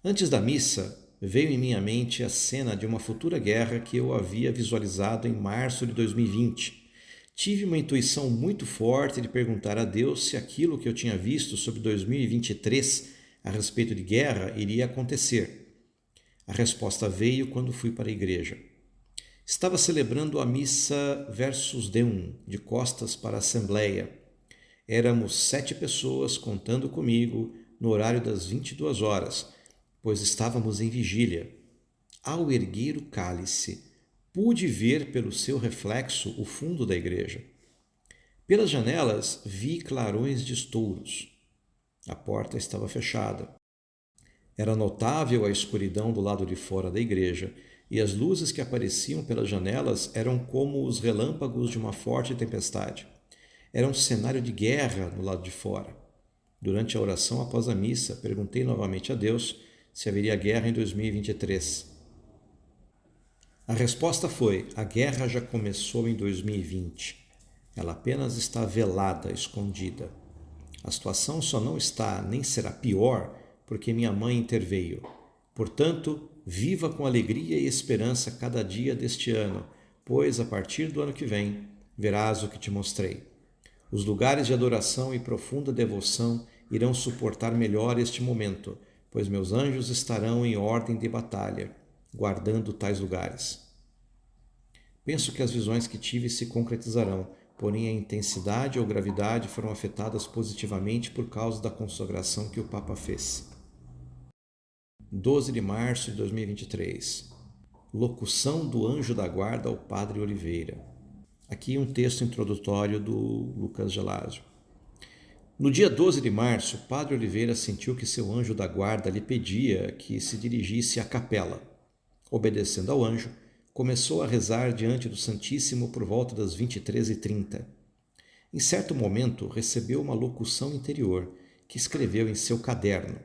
Antes da missa, veio em minha mente a cena de uma futura guerra que eu havia visualizado em março de 2020. Tive uma intuição muito forte de perguntar a Deus se aquilo que eu tinha visto sobre 2023 a respeito de guerra iria acontecer. A resposta veio quando fui para a igreja. Estava celebrando a missa Versus Deum, de costas para a Assembleia. Éramos 7 pessoas contando comigo no horário das 22 horas, pois estávamos em vigília. Ao erguer o cálice, pude ver pelo seu reflexo o fundo da igreja. Pelas janelas vi clarões de estouros. A porta estava fechada. Era notável a escuridão do lado de fora da igreja, e as luzes que apareciam pelas janelas eram como os relâmpagos de uma forte tempestade. Era um cenário de guerra no lado de fora. Durante a oração após a missa, perguntei novamente a Deus se haveria guerra em 2023. A resposta foi: a guerra já começou em 2020. Ela apenas está velada, escondida. A situação só não está nem será pior porque minha mãe interveio. Portanto, viva com alegria e esperança cada dia deste ano, pois a partir do ano que vem verás o que te mostrei. Os lugares de adoração e profunda devoção irão suportar melhor este momento, pois meus anjos estarão em ordem de batalha, guardando tais lugares. Penso que as visões que tive se concretizarão, porém a intensidade ou gravidade foram afetadas positivamente por causa da consagração que o Papa fez. 12 de março de 2023. Locução do anjo da guarda ao Padre Oliveira. Aqui um texto introdutório do Lucas Gelásio. No dia 12 de março, Padre Oliveira sentiu que seu anjo da guarda lhe pedia que se dirigisse à capela. Obedecendo ao anjo, começou a rezar diante do Santíssimo por volta das 23h30. Em certo momento, recebeu uma locução interior que escreveu em seu caderno.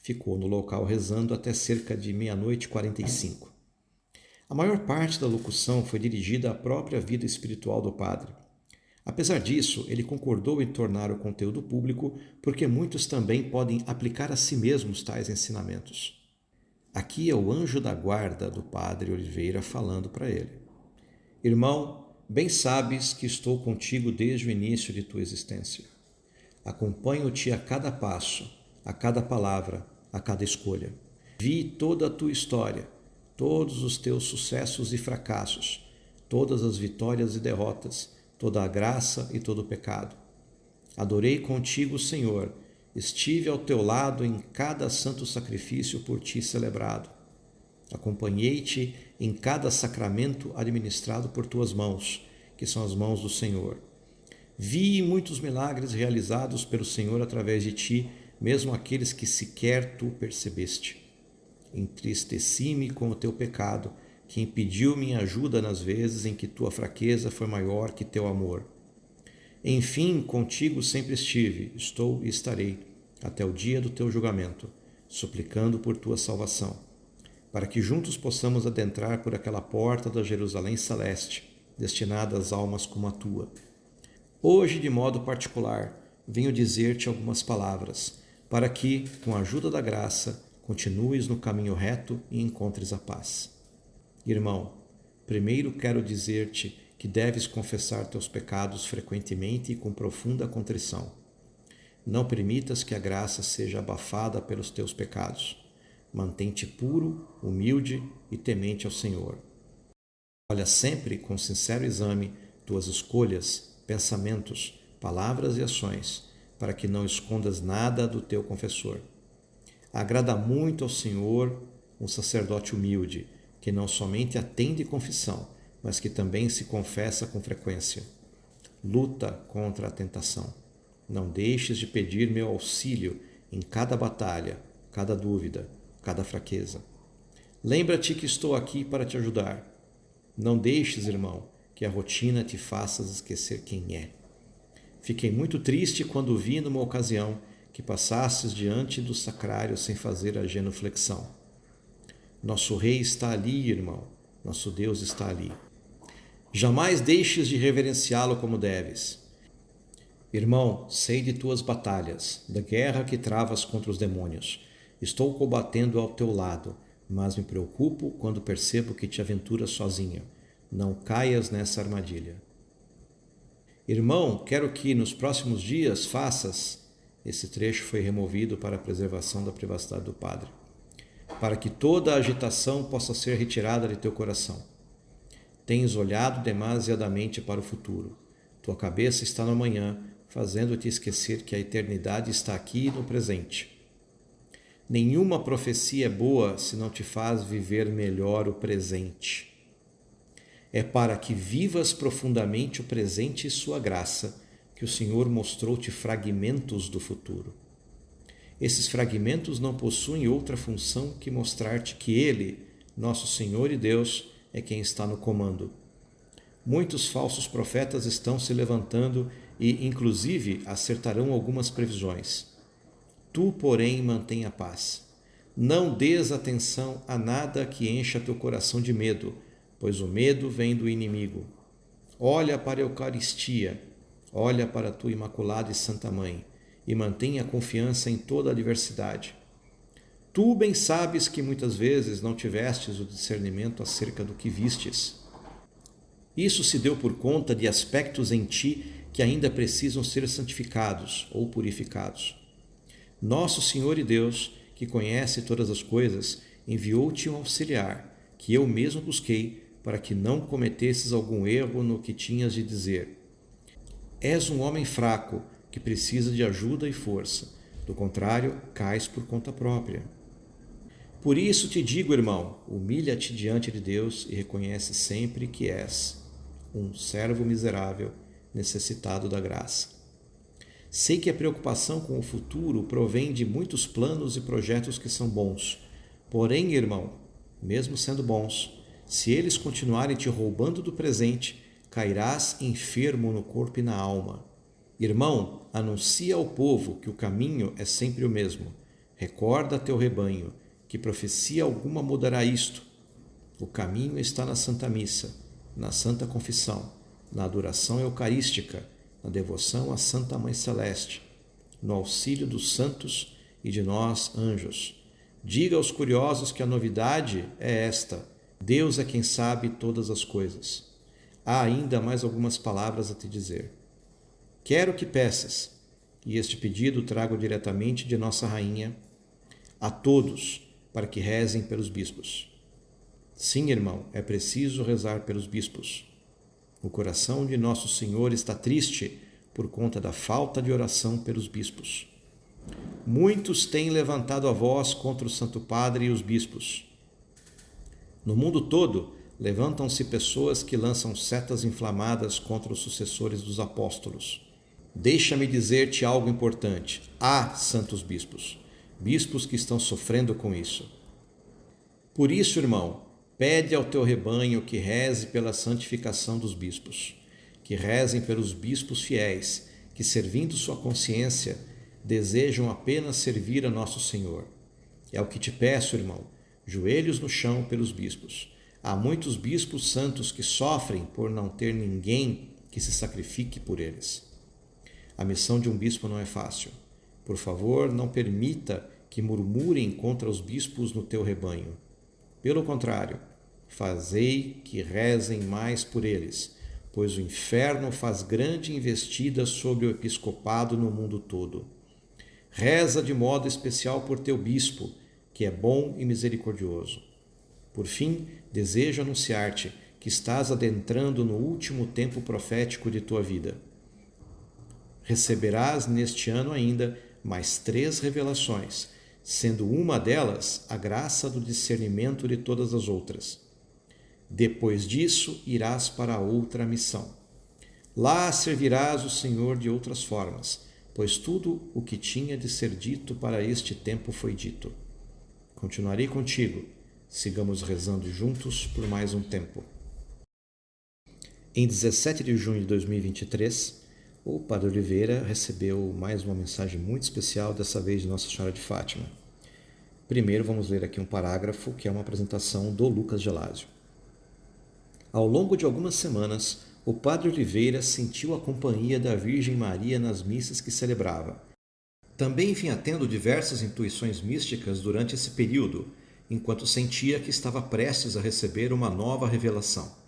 Ficou no local rezando até cerca de 00h45. A maior parte da locução foi dirigida à própria vida espiritual do padre. Apesar disso, ele concordou em tornar o conteúdo público porque muitos também podem aplicar a si mesmos tais ensinamentos. Aqui é o anjo da guarda do Padre Oliveira falando para ele. Irmão, bem sabes que estou contigo desde o início de tua existência. Acompanho-te a cada passo, a cada palavra, a cada escolha. Vi toda a tua história, todos os teus sucessos e fracassos, todas as vitórias e derrotas, toda a graça e todo o pecado. Adorei contigo, Senhor, estive ao teu lado em cada santo sacrifício por ti celebrado. Acompanhei-te em cada sacramento administrado por tuas mãos, que são as mãos do Senhor. Vi muitos milagres realizados pelo Senhor através de ti, mesmo aqueles que sequer tu percebeste. Entristeci-me com o teu pecado, que impediu minha ajuda nas vezes em que tua fraqueza foi maior que teu amor. Enfim, contigo sempre estive, estou e estarei, até o dia do teu julgamento, suplicando por tua salvação, para que juntos possamos adentrar por aquela porta da Jerusalém celeste, destinada às almas como a tua. Hoje, de modo particular, venho dizer-te algumas palavras, para que, com a ajuda da graça, continues no caminho reto e encontres a paz. Irmão, primeiro quero dizer-te que deves confessar teus pecados frequentemente e com profunda contrição. Não permitas que a graça seja abafada pelos teus pecados. Mantém-te puro, humilde e temente ao Senhor. Olha sempre com sincero exame tuas escolhas, pensamentos, palavras e ações, para que não escondas nada do teu confessor. Agrada muito ao Senhor um sacerdote humilde, que não somente atende confissão, mas que também se confessa com frequência. Luta contra a tentação. Não deixes de pedir meu auxílio em cada batalha, cada dúvida, cada fraqueza. Lembra-te que estou aqui para te ajudar. Não deixes, irmão, que a rotina te faça esquecer quem é. Fiquei muito triste quando vi numa ocasião que passasses diante do sacrário sem fazer a genuflexão. Nosso Rei está ali, irmão. Nosso Deus está ali. Jamais deixes de reverenciá-lo como deves. Irmão, sei de tuas batalhas, da guerra que travas contra os demônios. Estou combatendo ao teu lado, mas me preocupo quando percebo que te aventuras sozinho. Não caias nessa armadilha. Irmão, quero que nos próximos dias faças... Esse trecho foi removido para a preservação da privacidade do padre. Para que toda a agitação possa ser retirada de teu coração. Tens olhado demasiadamente para o futuro. Tua cabeça está no amanhã, fazendo-te esquecer que a eternidade está aqui no presente. Nenhuma profecia é boa se não te faz viver melhor o presente. É para que vivas profundamente o presente e sua graça que o Senhor mostrou-te fragmentos do futuro. Esses fragmentos não possuem outra função que mostrar-te que Ele, nosso Senhor e Deus, é quem está no comando. Muitos falsos profetas estão se levantando e, inclusive, acertarão algumas previsões. Tu, porém, mantém a paz. Não dês atenção a nada que encha teu coração de medo, pois o medo vem do inimigo. Olha para a Eucaristia, olha para a tua Imaculada e Santa Mãe, e mantenha a confiança em toda a adversidade. Tu bem sabes que muitas vezes não tivestes o discernimento acerca do que vistes. Isso se deu por conta de aspectos em ti que ainda precisam ser santificados ou purificados. Nosso Senhor e Deus, que conhece todas as coisas, enviou-te um auxiliar, que eu mesmo busquei, para que não cometesses algum erro no que tinhas de dizer. És um homem fraco, que precisa de ajuda e força. Do contrário, cais por conta própria. Por isso te digo, irmão, humilha-te diante de Deus e reconhece sempre que és um servo miserável, necessitado da graça. Sei que a preocupação com o futuro provém de muitos planos e projetos que são bons. Porém, irmão, mesmo sendo bons, se eles continuarem te roubando do presente, cairás enfermo no corpo e na alma. Irmão, anuncia ao povo que o caminho é sempre o mesmo. Recorda teu rebanho, que profecia alguma mudará isto. O caminho está na Santa Missa, na Santa Confissão, na adoração eucarística, na devoção à Santa Mãe Celeste, no auxílio dos santos e de nós, anjos. Diga aos curiosos que a novidade é esta: Deus é quem sabe todas as coisas. Há ainda mais algumas palavras a te dizer. Quero que peças, e este pedido trago diretamente de nossa Rainha, a todos, para que rezem pelos bispos. Sim, irmão, é preciso rezar pelos bispos. O coração de Nosso Senhor está triste por conta da falta de oração pelos bispos. Muitos têm levantado a voz contra o Santo Padre e os bispos. No mundo todo, levantam-se pessoas que lançam setas inflamadas contra os sucessores dos apóstolos. Deixa-me dizer-te algo importante. Há santos bispos, bispos que estão sofrendo com isso. Por isso, irmão, pede ao teu rebanho que reze pela santificação dos bispos, que rezem pelos bispos fiéis, que, servindo sua consciência, desejam apenas servir a Nosso Senhor. É o que te peço, irmão, joelhos no chão pelos bispos. Há muitos bispos santos que sofrem por não ter ninguém que se sacrifique por eles. A missão de um bispo não é fácil. Por favor, não permita que murmurem contra os bispos no teu rebanho. Pelo contrário, fazei que rezem mais por eles, pois o inferno faz grande investida sobre o episcopado no mundo todo. Reza de modo especial por teu bispo, que é bom e misericordioso. Por fim, desejo anunciar-te que estás adentrando no último tempo profético de tua vida. Receberás neste ano ainda mais 3 revelações, sendo uma delas a graça do discernimento de todas as outras. Depois disso, irás para outra missão. Lá servirás o Senhor de outras formas, pois tudo o que tinha de ser dito para este tempo foi dito. Continuarei contigo. Sigamos rezando juntos por mais um tempo. Em 17 de junho de 2023, o Padre Oliveira recebeu mais uma mensagem muito especial, dessa vez de Nossa Senhora de Fátima. Primeiro vamos ler aqui um parágrafo que é uma apresentação do Lucas Gelásio. Ao longo de algumas semanas, o Padre Oliveira sentiu a companhia da Virgem Maria nas missas que celebrava. Também vinha tendo diversas intuições místicas durante esse período, enquanto sentia que estava prestes a receber uma nova revelação.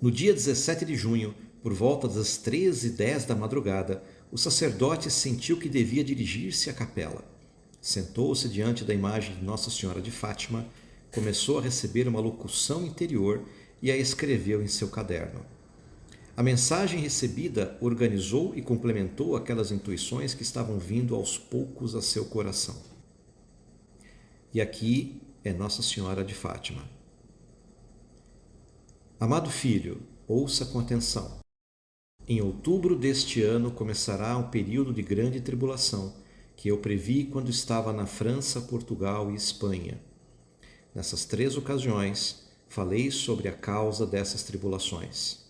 No dia 17 de junho, por volta das 13h10 da madrugada, o sacerdote sentiu que devia dirigir-se à capela. Sentou-se diante da imagem de Nossa Senhora de Fátima, começou a receber uma locução interior e a escreveu em seu caderno. A mensagem recebida organizou e complementou aquelas intuições que estavam vindo aos poucos a seu coração. E aqui é Nossa Senhora de Fátima. Amado filho, ouça com atenção. Em outubro deste ano começará um período de grande tribulação, que eu previ quando estava na França, Portugal e Espanha. Nessas 3 ocasiões, falei sobre a causa dessas tribulações.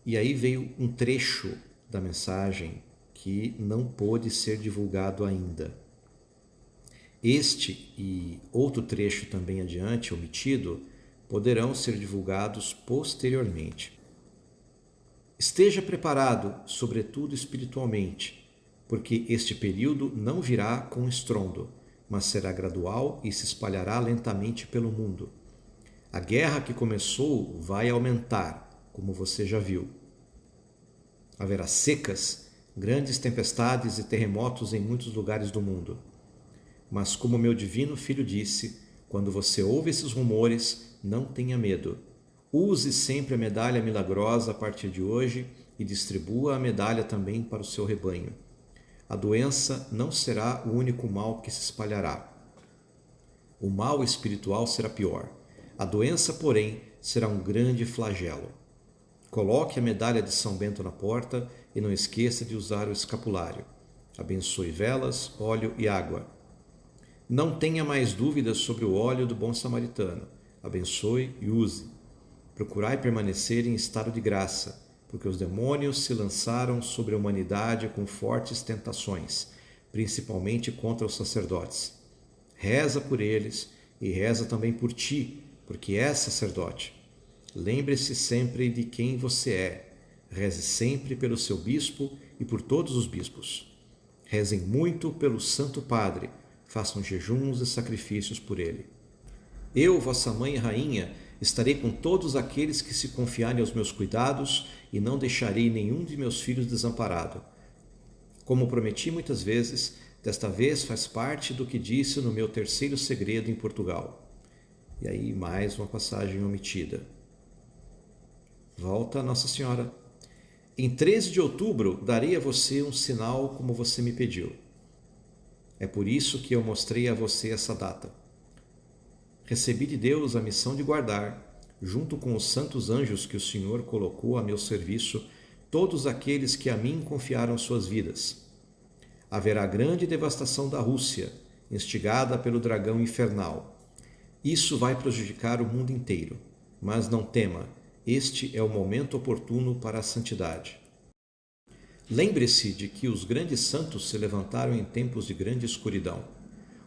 E aí veio um trecho da mensagem que não pôde ser divulgado ainda. Este e outro trecho também adiante, omitido, poderão ser divulgados posteriormente. Esteja preparado, sobretudo espiritualmente, porque este período não virá com estrondo, mas será gradual e se espalhará lentamente pelo mundo. A guerra que começou vai aumentar, como você já viu. Haverá secas, grandes tempestades e terremotos em muitos lugares do mundo. Mas como meu divino Filho disse, quando você ouve esses rumores, não tenha medo. Use sempre a medalha milagrosa a partir de hoje e distribua a medalha também para o seu rebanho. A doença não será o único mal que se espalhará. O mal espiritual será pior. A doença, porém, será um grande flagelo. Coloque a medalha de São Bento na porta e não esqueça de usar o escapulário. Abençoe velas, óleo e água. Não tenha mais dúvidas sobre o óleo do bom samaritano. Abençoe e use. Procurai permanecer em estado de graça, porque os demônios se lançaram sobre a humanidade com fortes tentações, principalmente contra os sacerdotes. Reza por eles e reza também por ti, porque és sacerdote. Lembre-se sempre de quem você é. Reze sempre pelo seu bispo e por todos os bispos. Rezem muito pelo Santo Padre. Façam jejuns e sacrifícios por ele. Eu, vossa mãe e rainha, estarei com todos aqueles que se confiarem aos meus cuidados e não deixarei nenhum de meus filhos desamparado. Como prometi muitas vezes, desta vez faz parte do que disse no meu 3º segredo em Portugal. E aí mais uma passagem omitida. Volta a Nossa Senhora. Em 13 de outubro darei a você um sinal como você me pediu. É por isso que eu mostrei a você essa data. Recebi de Deus a missão de guardar, junto com os santos anjos que o Senhor colocou a meu serviço, todos aqueles que a mim confiaram suas vidas. Haverá grande devastação da Rússia, instigada pelo dragão infernal. Isso vai prejudicar o mundo inteiro, mas não tema, este é o momento oportuno para a santidade. Lembre-se de que os grandes santos se levantaram em tempos de grande escuridão.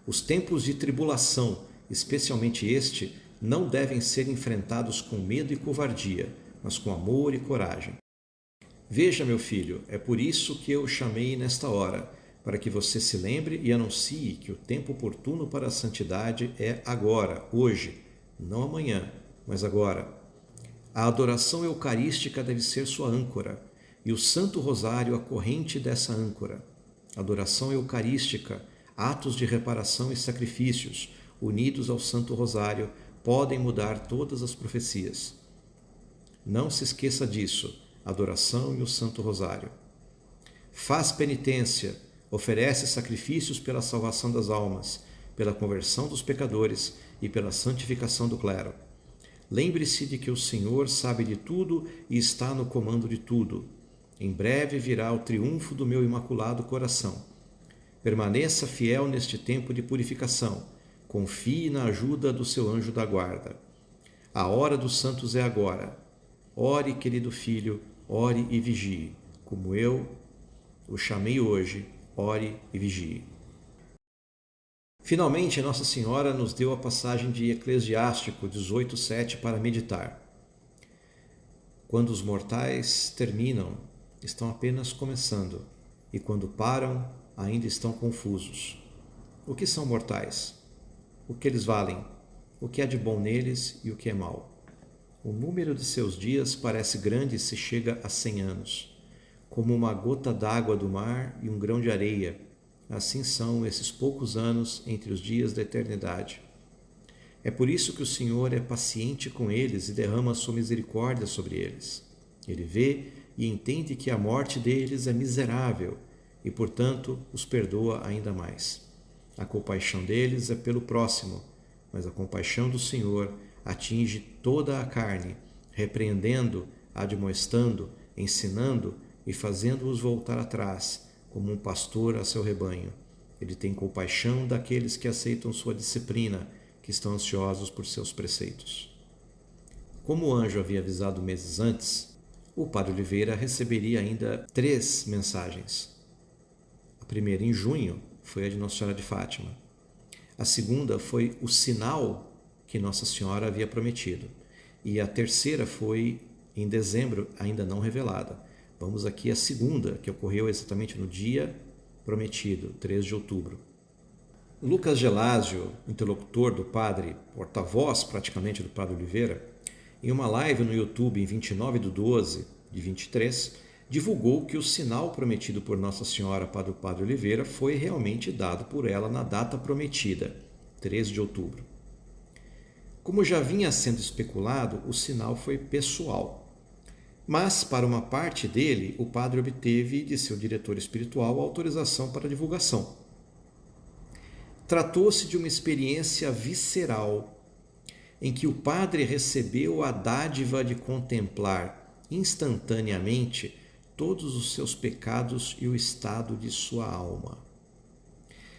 Os tempos de tribulação, especialmente este, não devem ser enfrentados com medo e covardia, mas com amor e coragem. Veja, meu filho, é por isso que eu o chamei nesta hora, para que você se lembre e anuncie que o tempo oportuno para a santidade é agora, hoje, não amanhã, mas agora. A adoração eucarística deve ser sua âncora, e o Santo Rosário a corrente dessa âncora. Adoração eucarística, atos de reparação e sacrifícios, unidos ao Santo Rosário, podem mudar todas as profecias. Não se esqueça disso, adoração e o Santo Rosário. Faz penitência, oferece sacrifícios pela salvação das almas, pela conversão dos pecadores e pela santificação do clero. Lembre-se de que o Senhor sabe de tudo e está no comando de tudo. Em breve virá o triunfo do meu imaculado coração. Permaneça fiel neste tempo de purificação. Confie na ajuda do seu anjo da guarda. A hora dos santos é agora. Ore, querido filho, ore e vigie. Como eu o chamei hoje, ore e vigie. Finalmente, Nossa Senhora nos deu a passagem de Eclesiástico 18:7 para meditar. Quando os mortais terminam, estão apenas começando, e quando param, ainda estão confusos. O que são mortais? O que eles valem? O que há de bom neles e o que é mau? O número de seus dias parece grande se chega a 100 anos. Como uma gota d'água do mar e um grão de areia, assim são esses poucos anos entre os dias da eternidade. É por isso que o Senhor é paciente com eles e derrama sua misericórdia sobre eles. Ele vê e entende que a morte deles é miserável e, portanto, os perdoa ainda mais. A compaixão deles é pelo próximo, mas a compaixão do Senhor atinge toda a carne, repreendendo, admoestando, ensinando e fazendo-os voltar atrás, como um pastor a seu rebanho. Ele tem compaixão daqueles que aceitam sua disciplina, que estão ansiosos por seus preceitos. Como o anjo havia avisado meses antes, o Padre Oliveira receberia ainda 3 mensagens. A primeira, em junho, foi a de Nossa Senhora de Fátima. A segunda foi o sinal que Nossa Senhora havia prometido. E a terceira foi em dezembro, ainda não revelada. Vamos aqui à segunda, que ocorreu exatamente no dia prometido, 3 de outubro. Lucas Gelásio, interlocutor do padre, porta-voz praticamente do Padre Oliveira, em uma live no YouTube em 29/12/23, divulgou que o sinal prometido por Nossa Senhora para o Padre Oliveira foi realmente dado por ela na data prometida, 3 de outubro. Como já vinha sendo especulado, o sinal foi pessoal. Mas, para uma parte dele, o padre obteve de seu diretor espiritual autorização para divulgação. Tratou-se de uma experiência visceral, em que o padre recebeu a dádiva de contemplar instantaneamente todos os seus pecados e o estado de sua alma.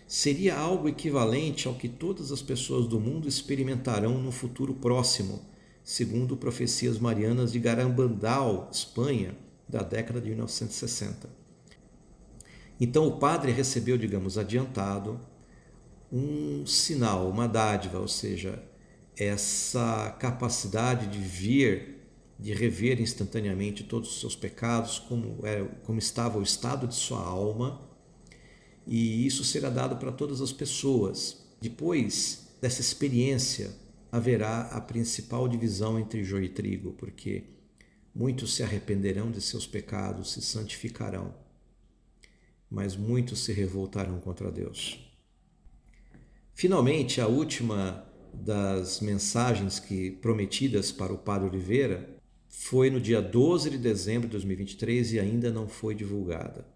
Seria algo equivalente ao que todas as pessoas do mundo experimentarão no futuro próximo, segundo profecias marianas de Garabandal, Espanha, da década de 1960. Então o padre recebeu, digamos, adiantado, um sinal, uma dádiva, ou seja, essa capacidade de de rever instantaneamente todos os seus pecados, como estava o estado de sua alma, e isso será dado para todas as pessoas. Depois dessa experiência, haverá a principal divisão entre joio e trigo, porque muitos se arrependerão de seus pecados, se santificarão, mas muitos se revoltarão contra Deus. Finalmente, a última das mensagens prometidas para o Padre Oliveira foi no dia 12 de dezembro de 2023 e ainda não foi divulgada.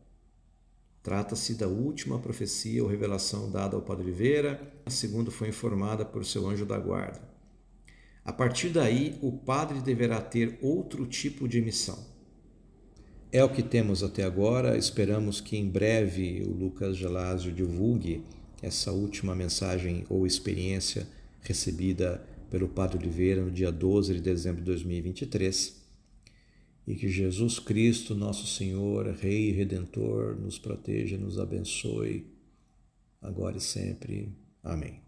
Trata-se da última profecia ou revelação dada ao Padre Oliveira, a segunda foi informada por seu anjo da guarda. A partir daí, o padre deverá ter outro tipo de missão. É o que temos até agora, esperamos que em breve o Lucas Gelásio divulgue essa última mensagem ou experiência recebida pelo Padre Oliveira no dia 12 de dezembro de 2023. E que Jesus Cristo, nosso Senhor, Rei e Redentor, nos proteja, nos abençoe, agora e sempre. Amém.